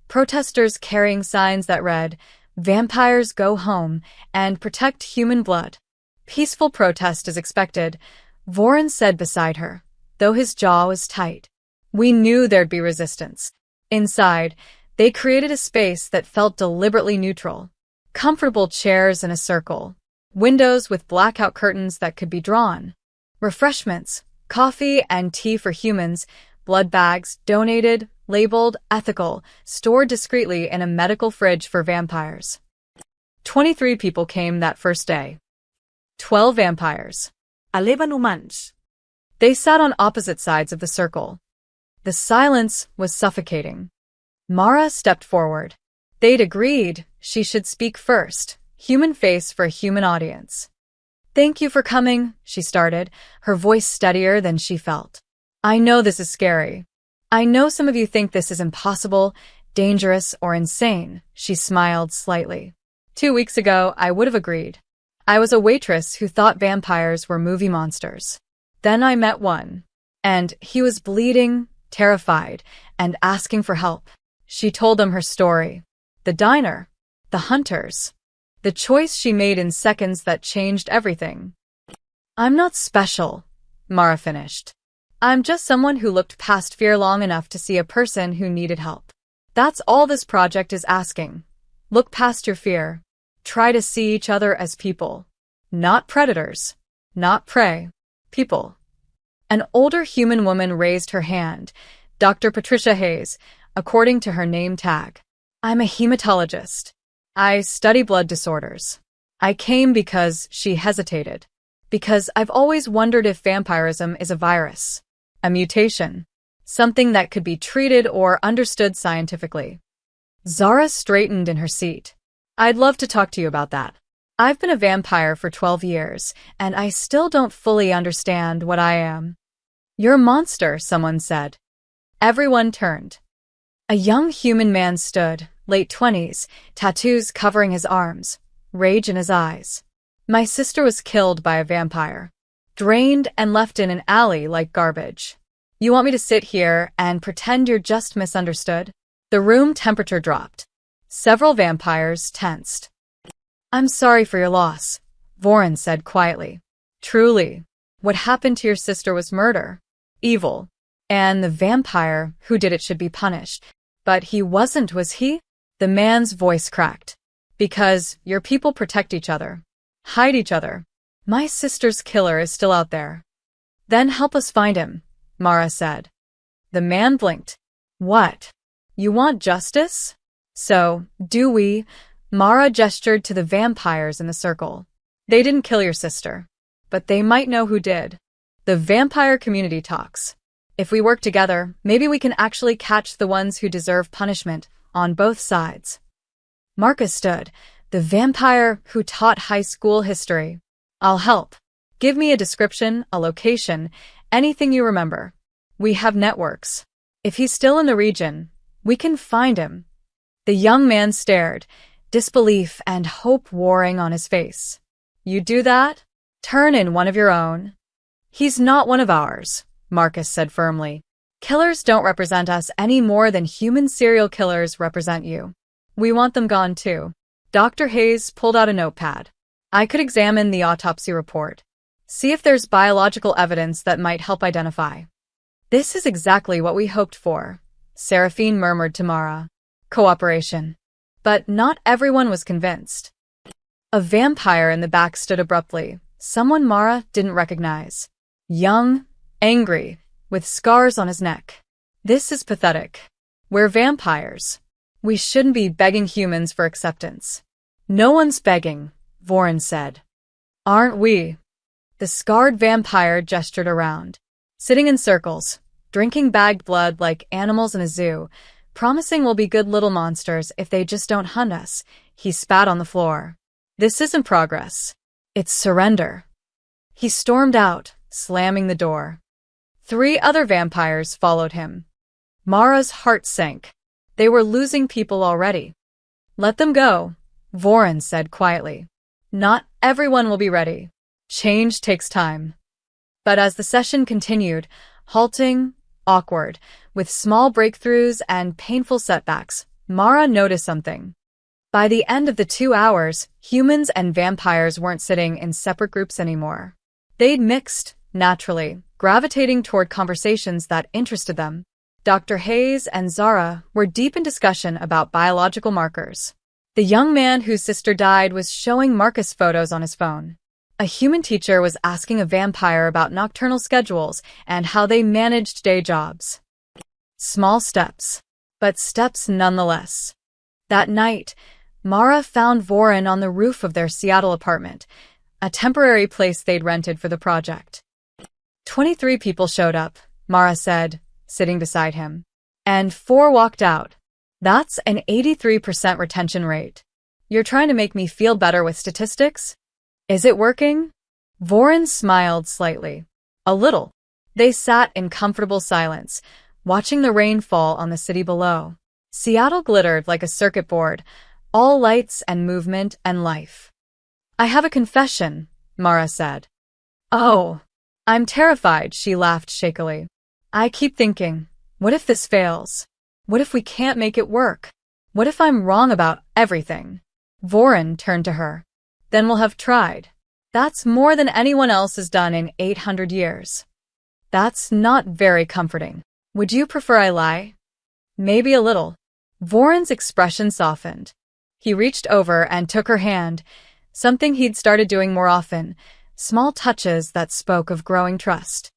Protesters carrying signs that read, "Vampires go home and protect human blood." Peaceful protest is expected, Voren said beside her, though his jaw was tight. We knew there'd be resistance. Inside, they created a space that felt deliberately neutral. Comfortable chairs in a circle. Windows with blackout curtains that could be drawn. Refreshments, coffee and tea for humans, blood bags, donated, labeled, ethical, stored discreetly in a medical fridge for vampires. 23 people came that first day. 12 vampires. 11 humans. They sat on opposite sides of the circle. The silence was suffocating. Mara stepped forward. They'd agreed she should speak first, human face for a human audience. Thank you for coming, she started, her voice steadier than she felt. I know this is scary. I know some of you think this is impossible, dangerous, or insane, she smiled slightly. 2 weeks ago, I would have agreed. I was a waitress who thought vampires were movie monsters. Then I met one. And he was bleeding, terrified, and asking for help. She told them her story. The diner. The hunters. The choice she made in seconds that changed everything. I'm not special, Mara finished. I'm just someone who looked past fear long enough to see a person who needed help. That's all this project is asking. Look past your fear. Try to see each other as people. Not predators. Not prey. People. An older human woman raised her hand. Dr. Patricia Hayes, according to her name tag. I'm a hematologist. I study blood disorders. I came because she hesitated. Because I've always wondered if vampirism is a virus. A mutation. Something that could be treated or understood scientifically. Zara straightened in her seat. I'd love to talk to you about that. I've been a vampire for 12 years, and I still don't fully understand what I am. You're a monster, someone said. Everyone turned. A young human man stood, late 20s, tattoos covering his arms, rage in his eyes. My sister was killed by a vampire. Drained and left in an alley like garbage. You want me to sit here and pretend you're just misunderstood? The room temperature dropped. Several vampires tensed. I'm sorry for your loss, Voren said quietly. Truly, what happened to your sister was murder. Evil. And the vampire who did it should be punished. But he wasn't, was he? The man's voice cracked. Because your people protect each other. Hide each other. My sister's killer is still out there. Then help us find him, Mara said. The man blinked. What? You want justice? So, do we? Mara gestured to the vampires in the circle. They didn't kill your sister. But they might know who did. The vampire community talks. If we work together, maybe we can actually catch the ones who deserve punishment, on both sides. Marcus stood, the vampire who taught high school history. I'll help. Give me a description, a location, anything you remember. We have networks. If he's still in the region, we can find him. The young man stared, disbelief and hope warring on his face. You do that? Turn in one of your own. He's not one of ours, Marcus said firmly. Killers don't represent us any more than human serial killers represent you. We want them gone too. Dr. Hayes pulled out a notepad. I could examine the autopsy report. See if there's biological evidence that might help identify. This is exactly what we hoped for, Seraphine murmured to Mara. Cooperation. But not everyone was convinced. A vampire in the back stood abruptly, someone Mara didn't recognize. Young, angry, with scars on his neck. This is pathetic. We're vampires. We shouldn't be begging humans for acceptance. No one's begging, Voren said. Aren't we? The scarred vampire gestured around. Sitting in circles, drinking bagged blood like animals in a zoo, promising we'll be good little monsters if they just don't hunt us, he spat on the floor. This isn't progress. It's surrender. He stormed out, slamming the door. 3 other vampires followed him. Mara's heart sank. They were losing people already. Let them go, Voren said quietly. Not everyone will be ready. Change takes time. But as the session continued, halting, awkward, with small breakthroughs and painful setbacks, Mara noticed something. By the end of the 2 hours, humans and vampires weren't sitting in separate groups anymore. They'd mixed, naturally, gravitating toward conversations that interested them. Dr. Hayes and Zara were deep in discussion about biological markers. The young man whose sister died was showing Marcus photos on his phone. A human teacher was asking a vampire about nocturnal schedules and how they managed day jobs. Small steps, but steps nonetheless. That night, Mara found Voren on the roof of their Seattle apartment, a temporary place they'd rented for the project. 23 people showed up, Mara said, sitting beside him. And 4 walked out. That's an 83% retention rate. You're trying to make me feel better with statistics? Is it working? Voren smiled slightly. A little. They sat in comfortable silence, watching the rain fall on the city below. Seattle glittered like a circuit board, all lights and movement and life. I have a confession, Mara said. Oh. I'm terrified, she laughed shakily. I keep thinking, what if this fails? What if we can't make it work? What if I'm wrong about everything? Voren turned to her. Then we'll have tried. That's more than anyone else has done in 800 years. That's not very comforting. Would you prefer I lie? Maybe a little. Voron's expression softened. He reached over and took her hand, something he'd started doing more often, small touches that spoke of growing trust.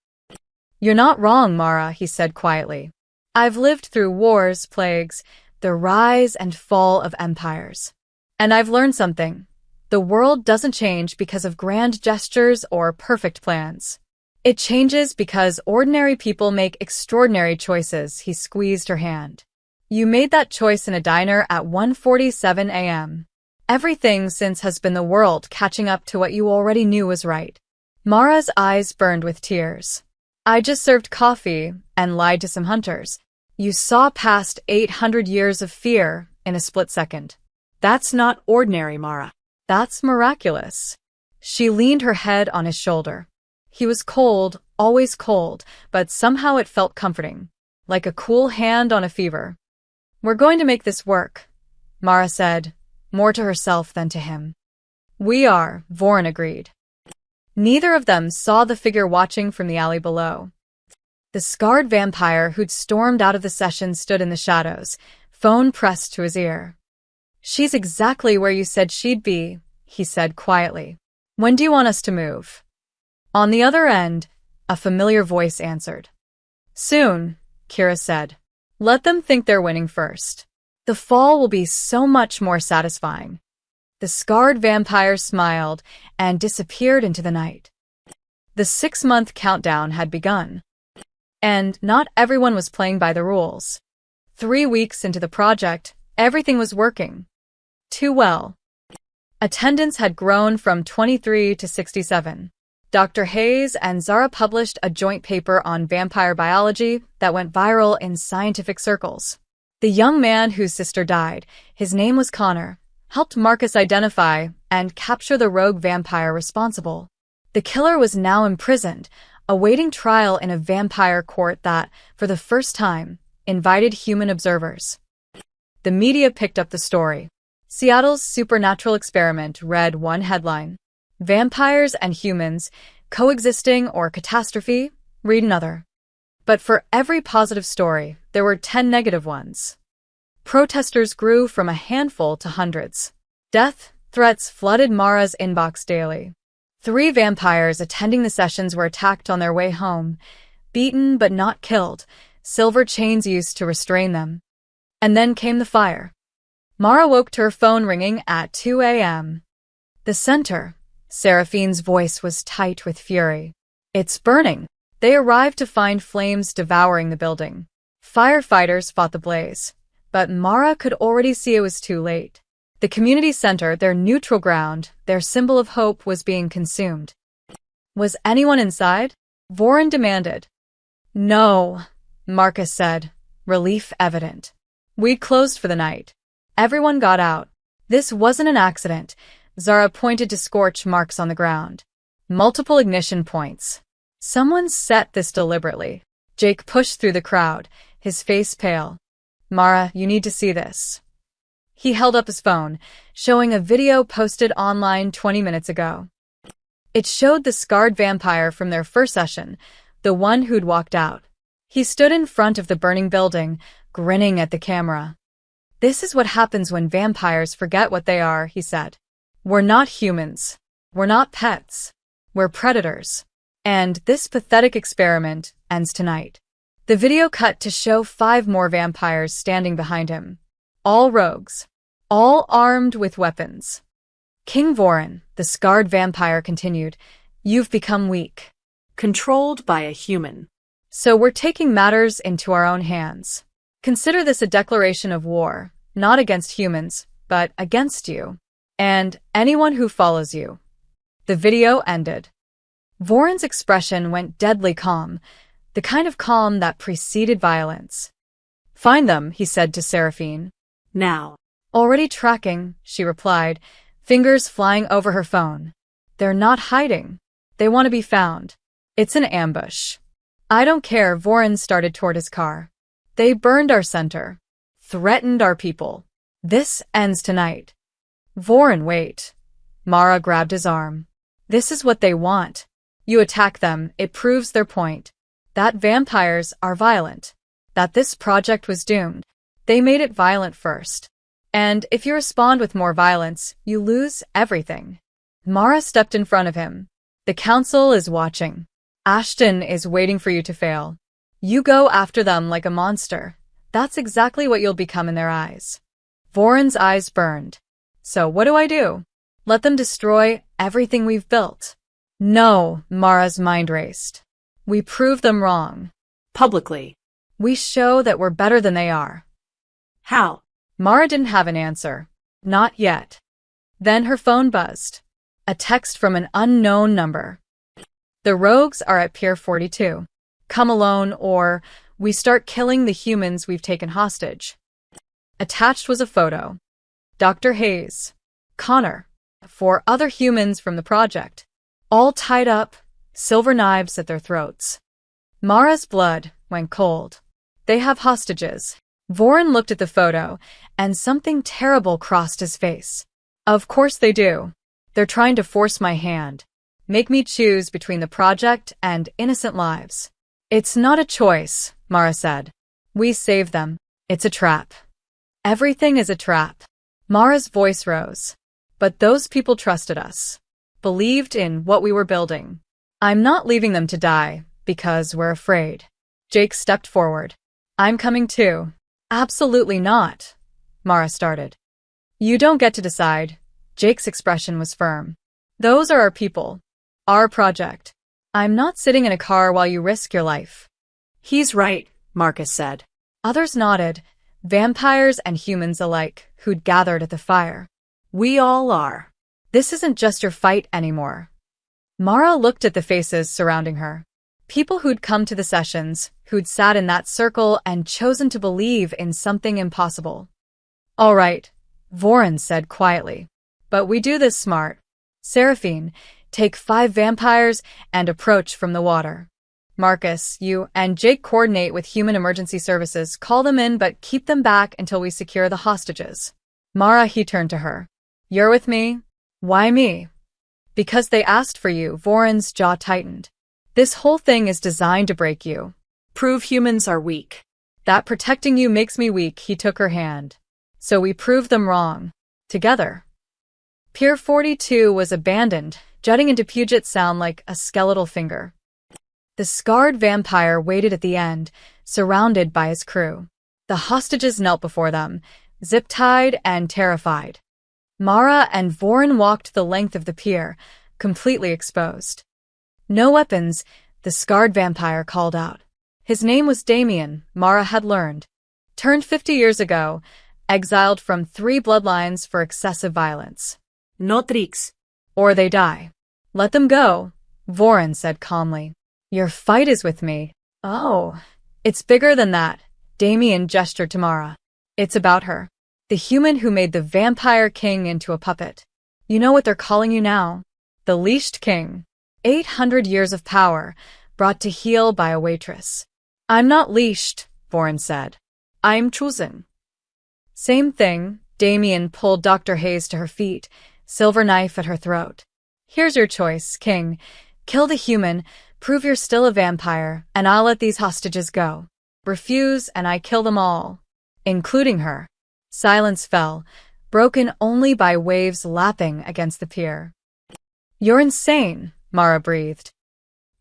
You're not wrong, Mara, he said quietly. I've lived through wars, plagues, the rise and fall of empires. And I've learned something. The world doesn't change because of grand gestures or perfect plans. It changes because ordinary people make extraordinary choices. He squeezed her hand. You made that choice in a diner at 1:47 a.m. Everything since has been the world catching up to what you already knew was right. Mara's eyes burned with tears. I just served coffee and lied to some hunters. You saw past 800 years of fear in a split second. That's not ordinary, Mara. That's miraculous. She leaned her head on his shoulder. He was cold, always cold, but somehow it felt comforting, like a cool hand on a fever. We're going to make this work, Mara said, more to herself than to him. We are, Voron agreed. Neither of them saw the figure watching from the alley below. The scarred vampire who'd stormed out of the session stood in the shadows, phone pressed to his ear. She's exactly where you said she'd be, he said quietly. When do you want us to move? On the other end, a familiar voice answered. Soon, Kira said. Let them think they're winning first. The fall will be so much more satisfying. The scarred vampire smiled and disappeared into the night. The 6-month countdown had begun. And not everyone was playing by the rules. 3 weeks into the project, everything was working. Too well. Attendance had grown from 23 to 67. Dr. Hayes and Zara published a joint paper on vampire biology that went viral in scientific circles. The young man whose sister died, his name was Connor, helped Marcus identify and capture the rogue vampire responsible. The killer was now imprisoned, awaiting trial in a vampire court that, for the first time, invited human observers. The media picked up the story. Seattle's supernatural experiment read one headline. Vampires and humans, coexisting or catastrophe, read another. But for every positive story, there were 10 negative ones. Protesters grew from a handful to hundreds. Death threats flooded Mara's inbox daily. 3 vampires attending the sessions were attacked on their way home, beaten but not killed, silver chains used to restrain them. And then came the fire. Mara woke to her phone ringing at 2 a.m. The center, Seraphine's voice was tight with fury. It's burning. They arrived to find flames devouring the building. Firefighters fought the blaze, but Mara could already see it was too late. The community center, their neutral ground, their symbol of hope, was being consumed. Was anyone inside? Voron demanded. No, Marcus said, relief evident. We'd closed for the night. Everyone got out. This wasn't an accident. Zara pointed to scorch marks on the ground. Multiple ignition points. Someone set this deliberately. Jake pushed through the crowd, his face pale. Mara, you need to see this. He held up his phone, showing a video posted online 20 minutes ago. It showed the scarred vampire from their first session, the one who'd walked out. He stood in front of the burning building, grinning at the camera. This is what happens when vampires forget what they are, he said. We're not humans. We're not pets. We're predators. And this pathetic experiment ends tonight. The video cut to show 5 more vampires standing behind him. All rogues. All armed with weapons. King Voron, the scarred vampire, continued, You've become weak. Controlled by a human. So we're taking matters into our own hands. Consider this a declaration of war, not against humans, but against you. And anyone who follows you. The video ended. Voron's expression went deadly calm, the kind of calm that preceded violence. Find them, he said to Seraphine. Now. Already tracking, she replied, fingers flying over her phone. They're not hiding. They want to be found. It's an ambush. I don't care. Voron started toward his car. They burned our center. Threatened our people. This ends tonight. Voron, wait. Mara grabbed his arm. This is what they want. You attack them, it proves their point. That vampires are violent. That this project was doomed. They made it violent first. And if you respond with more violence, you lose everything. Mara stepped in front of him. The council is watching. Ashton is waiting for you to fail. You go after them like a monster. That's exactly what you'll become in their eyes. Voron's eyes burned. So what do I do? Let them destroy everything we've built. No, Mara's mind raced. We prove them wrong. Publicly. We show that we're better than they are. How? Mara didn't have an answer. Not yet. Then her phone buzzed. A text from an unknown number. The rogues are at Pier 42. Come alone or we start killing the humans we've taken hostage. Attached was a photo. Dr. Hayes, Connor, 4 other humans from the project, all tied up, silver knives at their throats. Mara's blood went cold. They have hostages. Voron looked at the photo, and something terrible crossed his face. Of course they do. They're trying to force my hand. Make me choose between the project and innocent lives. It's not a choice, Mara said. We save them. It's a trap. Everything is a trap. Mara's voice rose. But those people trusted us. Believed in what we were building. I'm not leaving them to die, because we're afraid. Jake stepped forward. I'm coming too. Absolutely not, Mara started. You don't get to decide. Jake's expression was firm. Those are our people. Our project. I'm not sitting in a car while you risk your life. He's right, Marcus said. Others nodded, vampires and humans alike, who'd gathered at the fire. We all are. This isn't just your fight anymore. Mara looked at the faces surrounding her. People who'd come to the sessions, who'd sat in that circle and chosen to believe in something impossible. All right, Voron said quietly. But we do this smart. Seraphine, take 5 vampires and approach from the water. Marcus, you and Jake coordinate with Human Emergency Services. Call them in but keep them back until we secure the hostages. Mara, he turned to her. You're with me? Why me? Because they asked for you. Voron's jaw tightened. This whole thing is designed to break you. Prove humans are weak. That protecting you makes me weak. He took her hand. So we proved them wrong. Together. Pier 42 was abandoned, jutting into Puget Sound like a skeletal finger. The scarred vampire waited at the end, surrounded by his crew. The hostages knelt before them, zip-tied and terrified. Mara and Voron walked the length of the pier, completely exposed. No weapons, the scarred vampire called out. His name was Damien, Mara had learned. Turned 50 years ago, exiled from 3 bloodlines for excessive violence. No tricks. Or they die. Let them go, Voron said calmly. Your fight is with me. Oh, it's bigger than that, Damien gestured to Mara. It's about her. The human who made the vampire king into a puppet. You know what they're calling you now? The leashed king. 800 years of power, brought to heel by a waitress. I'm not leashed, Voron said. I'm chosen. Same thing, Damien pulled Dr. Hayes to her feet, silver knife at her throat. Here's your choice, king. Kill the human, prove you're still a vampire, and I'll let these hostages go. Refuse and I kill them all. Including her. Silence fell, broken only by waves lapping against the pier. You're insane, Mara breathed.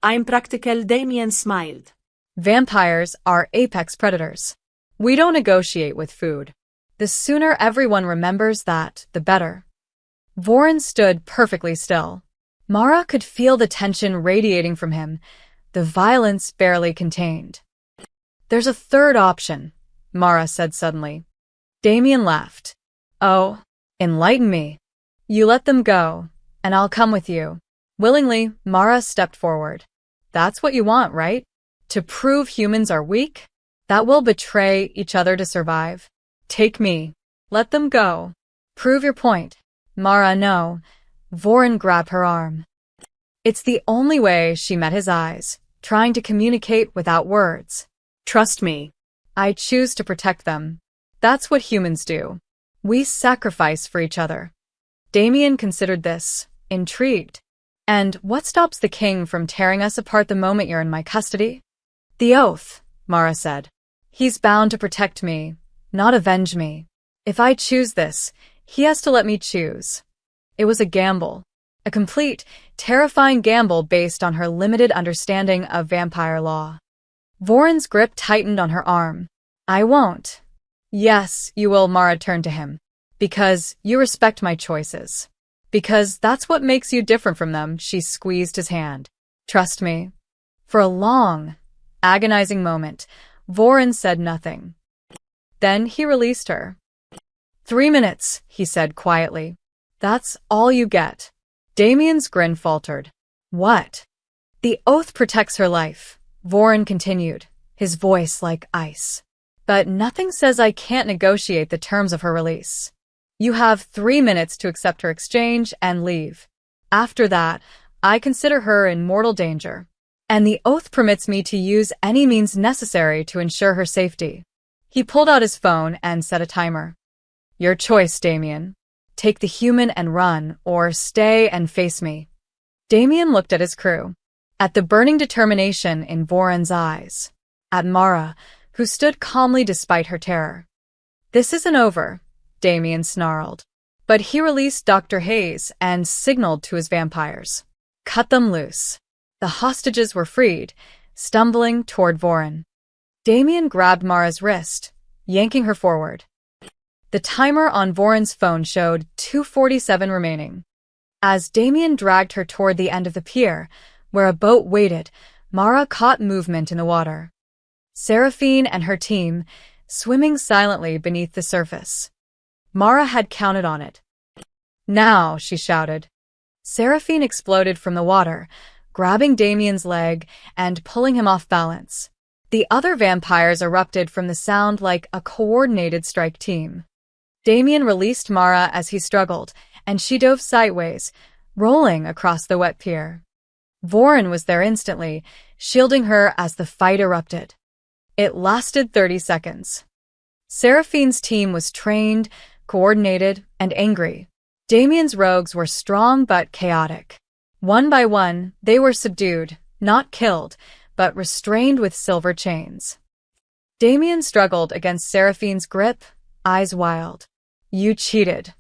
I'm practical, Damien smiled. Vampires are apex predators. We don't negotiate with food. The sooner everyone remembers that, the better. Voron stood perfectly still. Mara could feel the tension radiating from him, the violence barely contained. There's a third option, Mara said suddenly. Damien laughed. Oh, enlighten me. You let them go, and I'll come with you. Willingly, Mara stepped forward. That's what you want, right? To prove humans are weak? That will betray each other to survive. Take me. Let them go. Prove your point. Mara, no. Voron grabbed her arm. It's the only way. She met his eyes, trying to communicate without words. Trust me. I choose to protect them. That's what humans do. We sacrifice for each other. Damien considered this, intrigued. And what stops the king from tearing us apart the moment you're in my custody? The oath, Mara said. He's bound to protect me, not avenge me. If I choose this, he has to let me choose. It was a gamble. A complete, terrifying gamble based on her limited understanding of vampire law. Voren's grip tightened on her arm. I won't. Yes, you will, Mara turned to him. Because you respect my choices. Because that's what makes you different from them, she squeezed his hand. Trust me. For a long, agonizing moment, Voren said nothing. Then he released her. 3 minutes, he said quietly. That's all you get. Damien's grin faltered. What? The oath protects her life, Voren continued, his voice like ice. But nothing says I can't negotiate the terms of her release. You have 3 minutes to accept her exchange and leave. After that, I consider her in mortal danger. And the oath permits me to use any means necessary to ensure her safety. He pulled out his phone and set a timer. Your choice, Damien. Take the human and run, or stay and face me. Damien looked at his crew, at the burning determination in Voren's eyes, at Mara, who stood calmly despite her terror. This isn't over, Damien snarled. But he released Dr. Hayes and signaled to his vampires. Cut them loose. The hostages were freed, stumbling toward Voren. Damien grabbed Mara's wrist, yanking her forward. The timer on Voren's phone showed 2:47 remaining. As Damien dragged her toward the end of the pier, where a boat waited, Mara caught movement in the water. Seraphine and her team, swimming silently beneath the surface. Mara had counted on it. Now, she shouted. Seraphine exploded from the water, grabbing Damien's leg and pulling him off balance. The other vampires erupted from the sound like a coordinated strike team. Damien released Mara as he struggled, and she dove sideways, rolling across the wet pier. Voren was there instantly, shielding her as the fight erupted. It lasted 30 seconds. Seraphine's team was trained, coordinated, and angry. Damien's rogues were strong but chaotic. One by one, they were subdued, not killed, but restrained with silver chains. Damien struggled against Seraphine's grip, eyes wild. You cheated.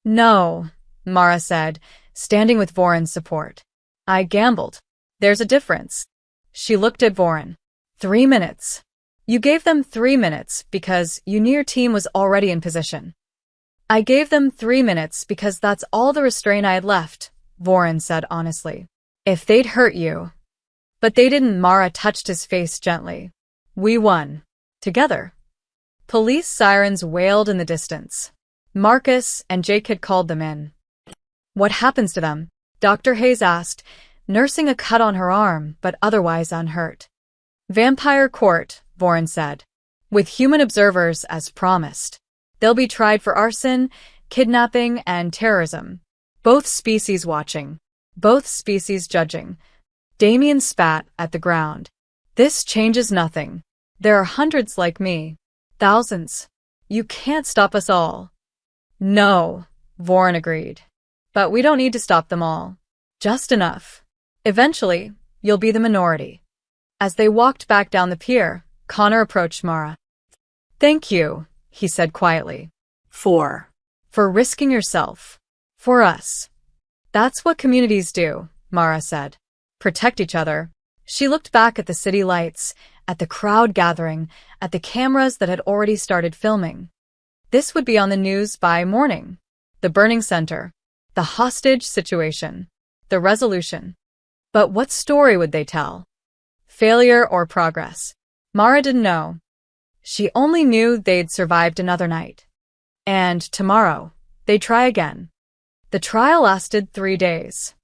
No, Mara said, standing with Voren's support. I gambled. There's a difference. She looked at Voren. 3 minutes. You gave them 3 minutes because you knew your team was already in position. I gave them 3 minutes because that's all the restraint I had left, Voren said honestly. If they'd hurt you. But they didn't. Mara touched his face gently. We won. Together. Police sirens wailed in the distance. Marcus and Jake had called them in. What happens to them? Dr. Hayes asked, nursing a cut on her arm, but otherwise unhurt. Vampire court, Voren said. With human observers as promised. They'll be tried for arson, kidnapping, and terrorism. Both species watching. Both species judging. Damien spat at the ground. This changes nothing. There are hundreds like me. Thousands. You can't stop us all. No, Voren agreed. But we don't need to stop them all. Just enough. Eventually, you'll be the minority. As they walked back down the pier, Connor approached Mara. Thank you, he said quietly. For risking yourself. For us. That's what communities do, Mara said. Protect each other. She looked back at the city lights, at the crowd gathering, at the cameras that had already started filming. This would be on the news by morning. The burning center. The hostage situation. The resolution. But what story would they tell? Failure or progress? Mara didn't know. She only knew they'd survived another night. And tomorrow, they'd try again. The trial lasted 3 days.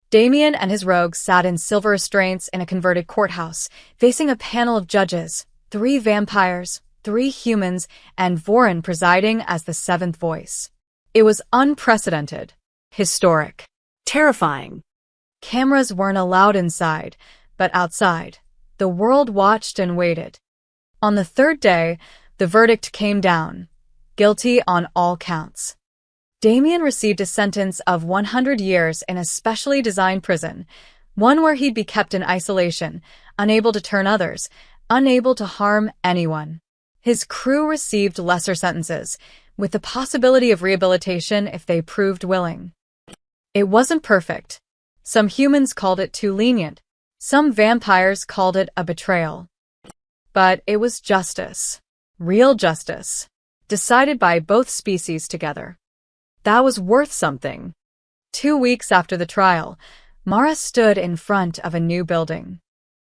Damien and his rogues sat in silver restraints in a converted courthouse, facing a panel of judges, 3 vampires, 3 humans, and Voren presiding as the 7th voice. It was unprecedented, historic, terrifying. Cameras weren't allowed inside, but outside. The world watched and waited. On the 3rd day, the verdict came down, guilty on all counts. Damien received a sentence of 100 years in a specially designed prison, one where he'd be kept in isolation, unable to turn others, unable to harm anyone. His crew received lesser sentences, with the possibility of rehabilitation if they proved willing. It wasn't perfect. Some humans called it too lenient. Some vampires called it a betrayal. But it was justice. Real justice. Decided by both species together. That was worth something. 2 weeks after the trial, Mara stood in front of a new building.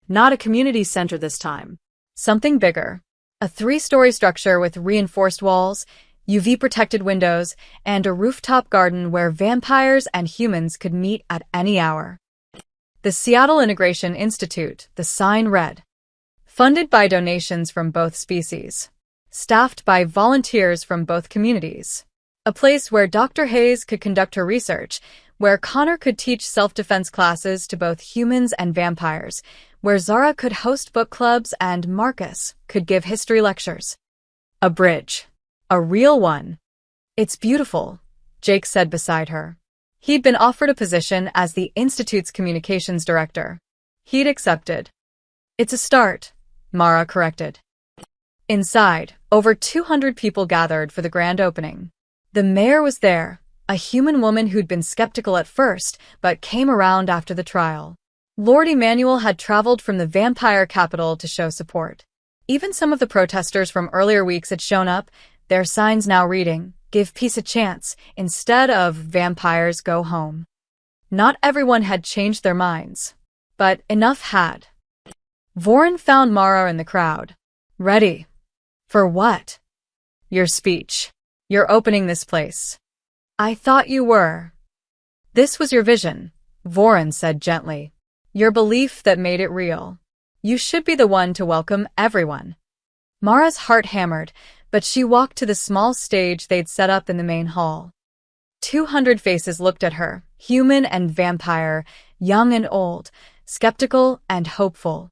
Not a community center this time. Something bigger. A 3-story structure with reinforced walls, UV-protected windows, and a rooftop garden where vampires and humans could meet at any hour. The Seattle Integration Institute, the sign read. Funded by donations from both species. Staffed by volunteers from both communities. A place where Dr. Hayes could conduct her research, where Connor could teach self-defense classes to both humans and vampires, where Zara could host book clubs and Marcus could give history lectures. A bridge. A real one. It's beautiful, Jake said beside her. He'd been offered a position as the Institute's communications director. He'd accepted. It's a start, Mara corrected. Inside, over 200 people gathered for the grand opening. The mayor was there, a human woman who'd been skeptical at first, but came around after the trial. Lord Emmanuel had traveled from the vampire capital to show support. Even some of the protesters from earlier weeks had shown up, their signs now reading, "Give peace a chance," instead of "Vampires go home." Not everyone had changed their minds, but enough had. Voren found Mara in the crowd. Ready. For what? Your speech. You're opening this place. I thought you were. This was your vision, Voren said gently. Your belief that made it real. You should be the one to welcome everyone. Mara's heart hammered, but she walked to the small stage they'd set up in the main hall. 200 faces looked at her, human and vampire, young and old, skeptical and hopeful.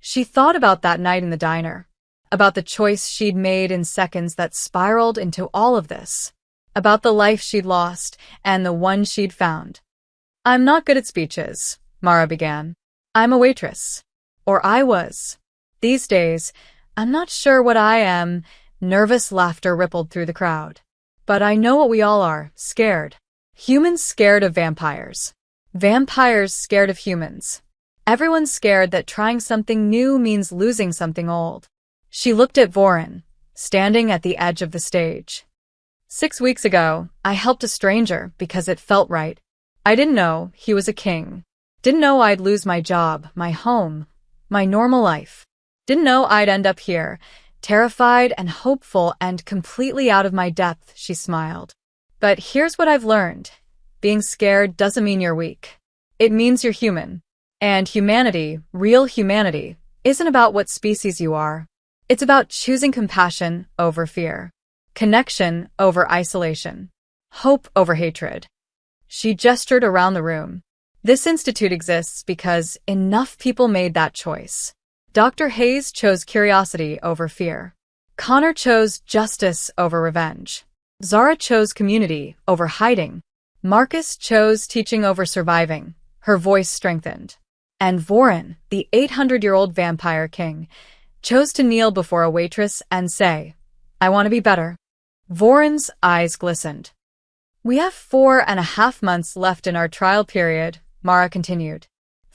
She thought about that night in the diner, about the choice she'd made in seconds that spiraled into all of this, about the life she'd lost and the one she'd found. I'm not good at speeches, Mara began. I'm a waitress. Or I was. These days, I'm not sure what I am. Nervous laughter rippled through the crowd. But I know what we all are, scared. Humans scared of vampires. Vampires scared of humans. Everyone's scared that trying something new means losing something old. She looked at Voren, standing at the edge of the stage. 6 weeks ago, I helped a stranger because it felt right. I didn't know he was a king. Didn't know I'd lose my job, my home, my normal life. Didn't know I'd end up here, terrified and hopeful and completely out of my depth, she smiled. But here's what I've learned. Being scared doesn't mean you're weak. It means you're human. And humanity, real humanity, isn't about what species you are. It's about choosing compassion over fear, connection over isolation, hope over hatred. She gestured around the room. This institute exists because enough people made that choice. Dr. Hayes chose curiosity over fear. Connor chose justice over revenge. Zara chose community over hiding. Marcus chose teaching over surviving. Her voice strengthened. And Voren, the 800-year-old vampire king, chose to kneel before a waitress and say, I want to be better. Voren's eyes glistened. We have 4.5 months left in our trial period, Mara continued.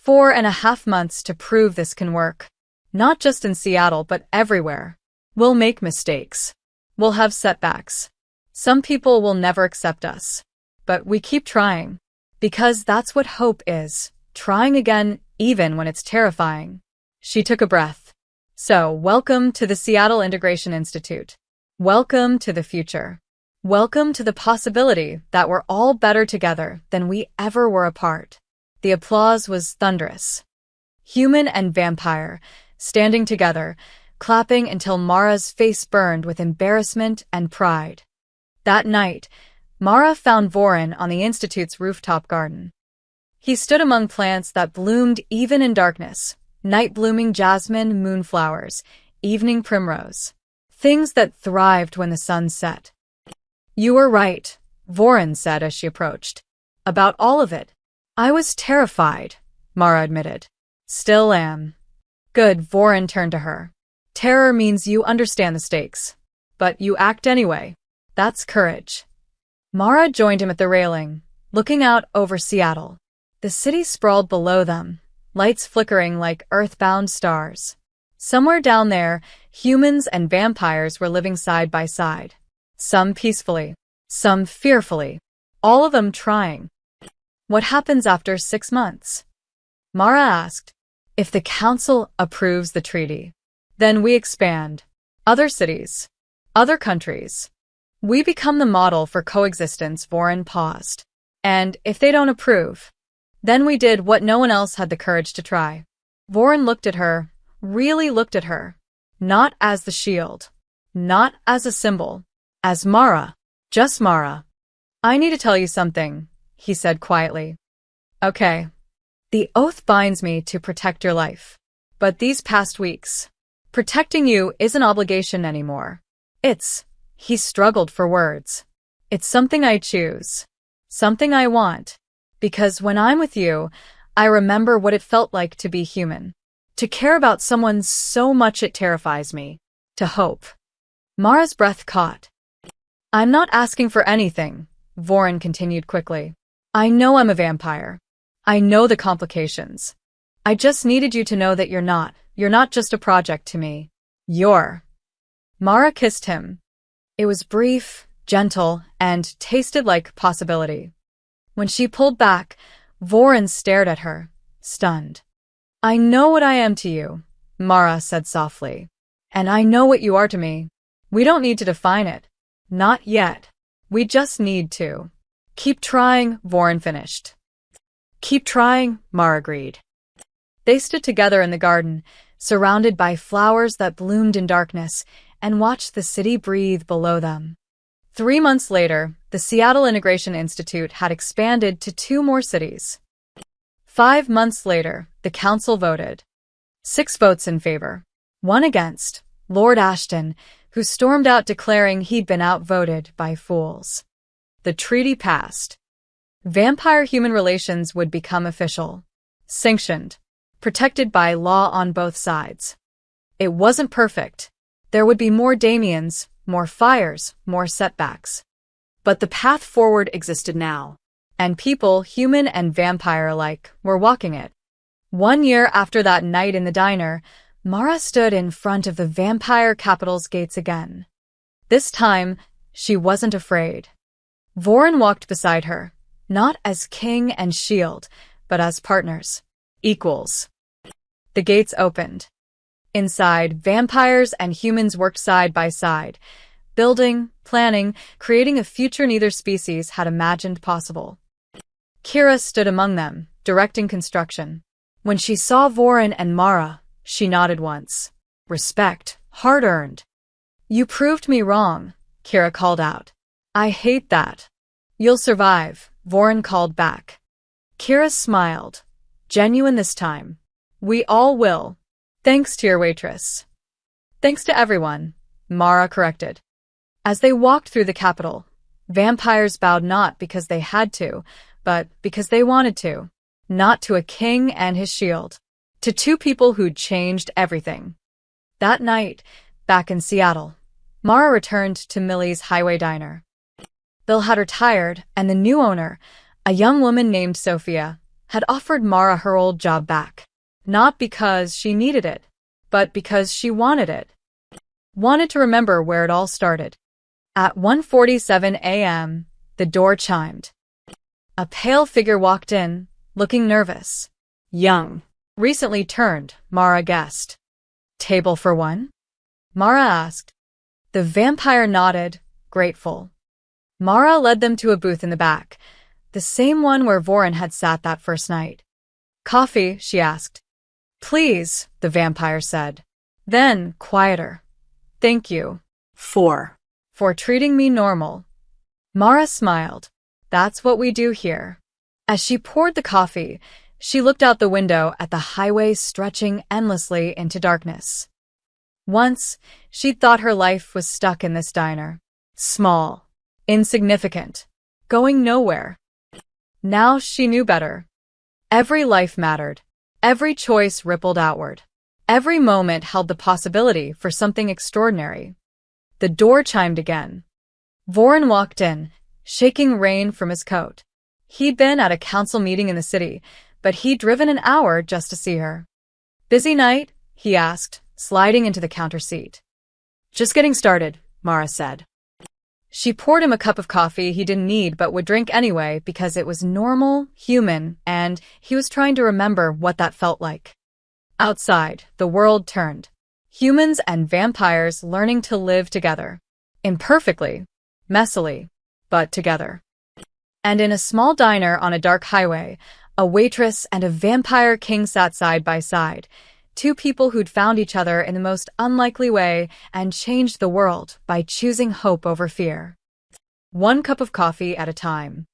4.5 months to prove this can work. Not just in Seattle, but everywhere. We'll make mistakes. We'll have setbacks. Some people will never accept us. But we keep trying. Because that's what hope is. Trying again, even when it's terrifying. She took a breath. So, welcome to the Seattle Integration Institute. Welcome to the future. Welcome to the possibility that we're all better together than we ever were apart. The applause was thunderous. Human and vampire, standing together, clapping until Mara's face burned with embarrassment and pride. That night, Mara found Voren on the Institute's rooftop garden. He stood among plants that bloomed even in darkness, night-blooming jasmine, moonflowers, evening primrose, things that thrived when the sun set. You were right, Voren said as she approached. About all of it. I was terrified, Mara admitted. Still am. Good, Voren turned to her. Terror means you understand the stakes. But you act anyway. That's courage. Mara joined him at the railing, looking out over Seattle. The city sprawled below them, lights flickering like earthbound stars. Somewhere down there, humans and vampires were living side by side. Some peacefully, some fearfully, all of them trying. What happens after 6 months? Mara asked. If the council approves the treaty, then we expand. Other cities. Other countries. We become the model for coexistence, Voren paused. And if they don't approve, then we did what no one else had the courage to try. Voren looked at her, really looked at her. Not as the shield. Not as a symbol. As Mara. Just Mara. I need to tell you something, he said quietly. Okay. The oath binds me to protect your life. But these past weeks, protecting you isn't an obligation anymore. He struggled for words. It's something I choose. Something I want. Because when I'm with you, I remember what it felt like to be human. To care about someone so much it terrifies me. To hope. Mara's breath caught. I'm not asking for anything, Voren continued quickly. I know I'm a vampire. I know the complications. I just needed you to know that you're not just a project to me. Mara kissed him. It was brief, gentle, and tasted like possibility. When she pulled back, Voren stared at her, stunned. I know what I am to you, Mara said softly. And I know what you are to me. We don't need to define it. Not yet. We just need to. Keep trying, Voren finished. Keep trying, Mara agreed. They stood together in the garden, surrounded by flowers that bloomed in darkness, and watched the city breathe below them. 3 months later, the Seattle Integration Institute had expanded to 2 more cities. 5 months later, the council voted. 6 votes in favor, 1 against, Lord Ashton, who stormed out declaring he'd been outvoted by fools. The treaty passed. Vampire-human relations would become official. Sanctioned. Protected by law on both sides. It wasn't perfect. There would be more Damians, more fires, more setbacks. But the path forward existed now. And people, human and vampire alike, were walking it. 1 year after that night in the diner, Mara stood in front of the vampire capital's gates again. This time, she wasn't afraid. Voren walked beside her, not as king and shield, but as partners. Equals. The gates opened. Inside, vampires and humans worked side by side, building, planning, creating a future neither species had imagined possible. Kira stood among them, directing construction. When she saw Voren and Mara, she nodded once. Respect, hard-earned. You proved me wrong, Kira called out. I hate that. You'll survive, Voren called back. Kira smiled. Genuine this time. We all will. Thanks to your waitress. Thanks to everyone, Mara corrected. As they walked through the capital, vampires bowed not because they had to, but because they wanted to. Not to a king and his shield. To 2 people who'd changed everything. That night, back in Seattle, Mara returned to Millie's highway diner. Bill had retired, and the new owner, a young woman named Sophia, had offered Mara her old job back. Not because she needed it, but because she wanted it. Wanted to remember where it all started. At 1:47 a.m., the door chimed. A pale figure walked in, looking nervous. Young. Recently turned, Mara guessed. Table for one? Mara asked. The vampire nodded, grateful. Mara led them to a booth in the back, the same one where Voren had sat that first night. Coffee, she asked. Please, the vampire said. Then, quieter. Thank you. For treating me normal. Mara smiled. That's what we do here. As she poured the coffee, she looked out the window at the highway stretching endlessly into darkness. Once, she'd thought her life was stuck in this diner. Small. Insignificant. going nowhere. Now she knew better. Every life mattered. Every choice rippled outward. Every moment held the possibility for something extraordinary. The door chimed again. Voren walked in, shaking rain from his coat. He'd been at a council meeting in the city, but he'd driven an hour just to see her. "Busy night?" he asked, sliding into the counter seat. "Just getting started," Mara said. She poured him a cup of coffee he didn't need but would drink anyway because it was normal, human, and he was trying to remember what that felt like. Outside, the world turned. Humans and vampires learning to live together. Imperfectly, messily, but together. And in a small diner on a dark highway, a waitress and a vampire king sat side by side, two people who'd found each other in the most unlikely way and changed the world by choosing hope over fear. One cup of coffee at a time.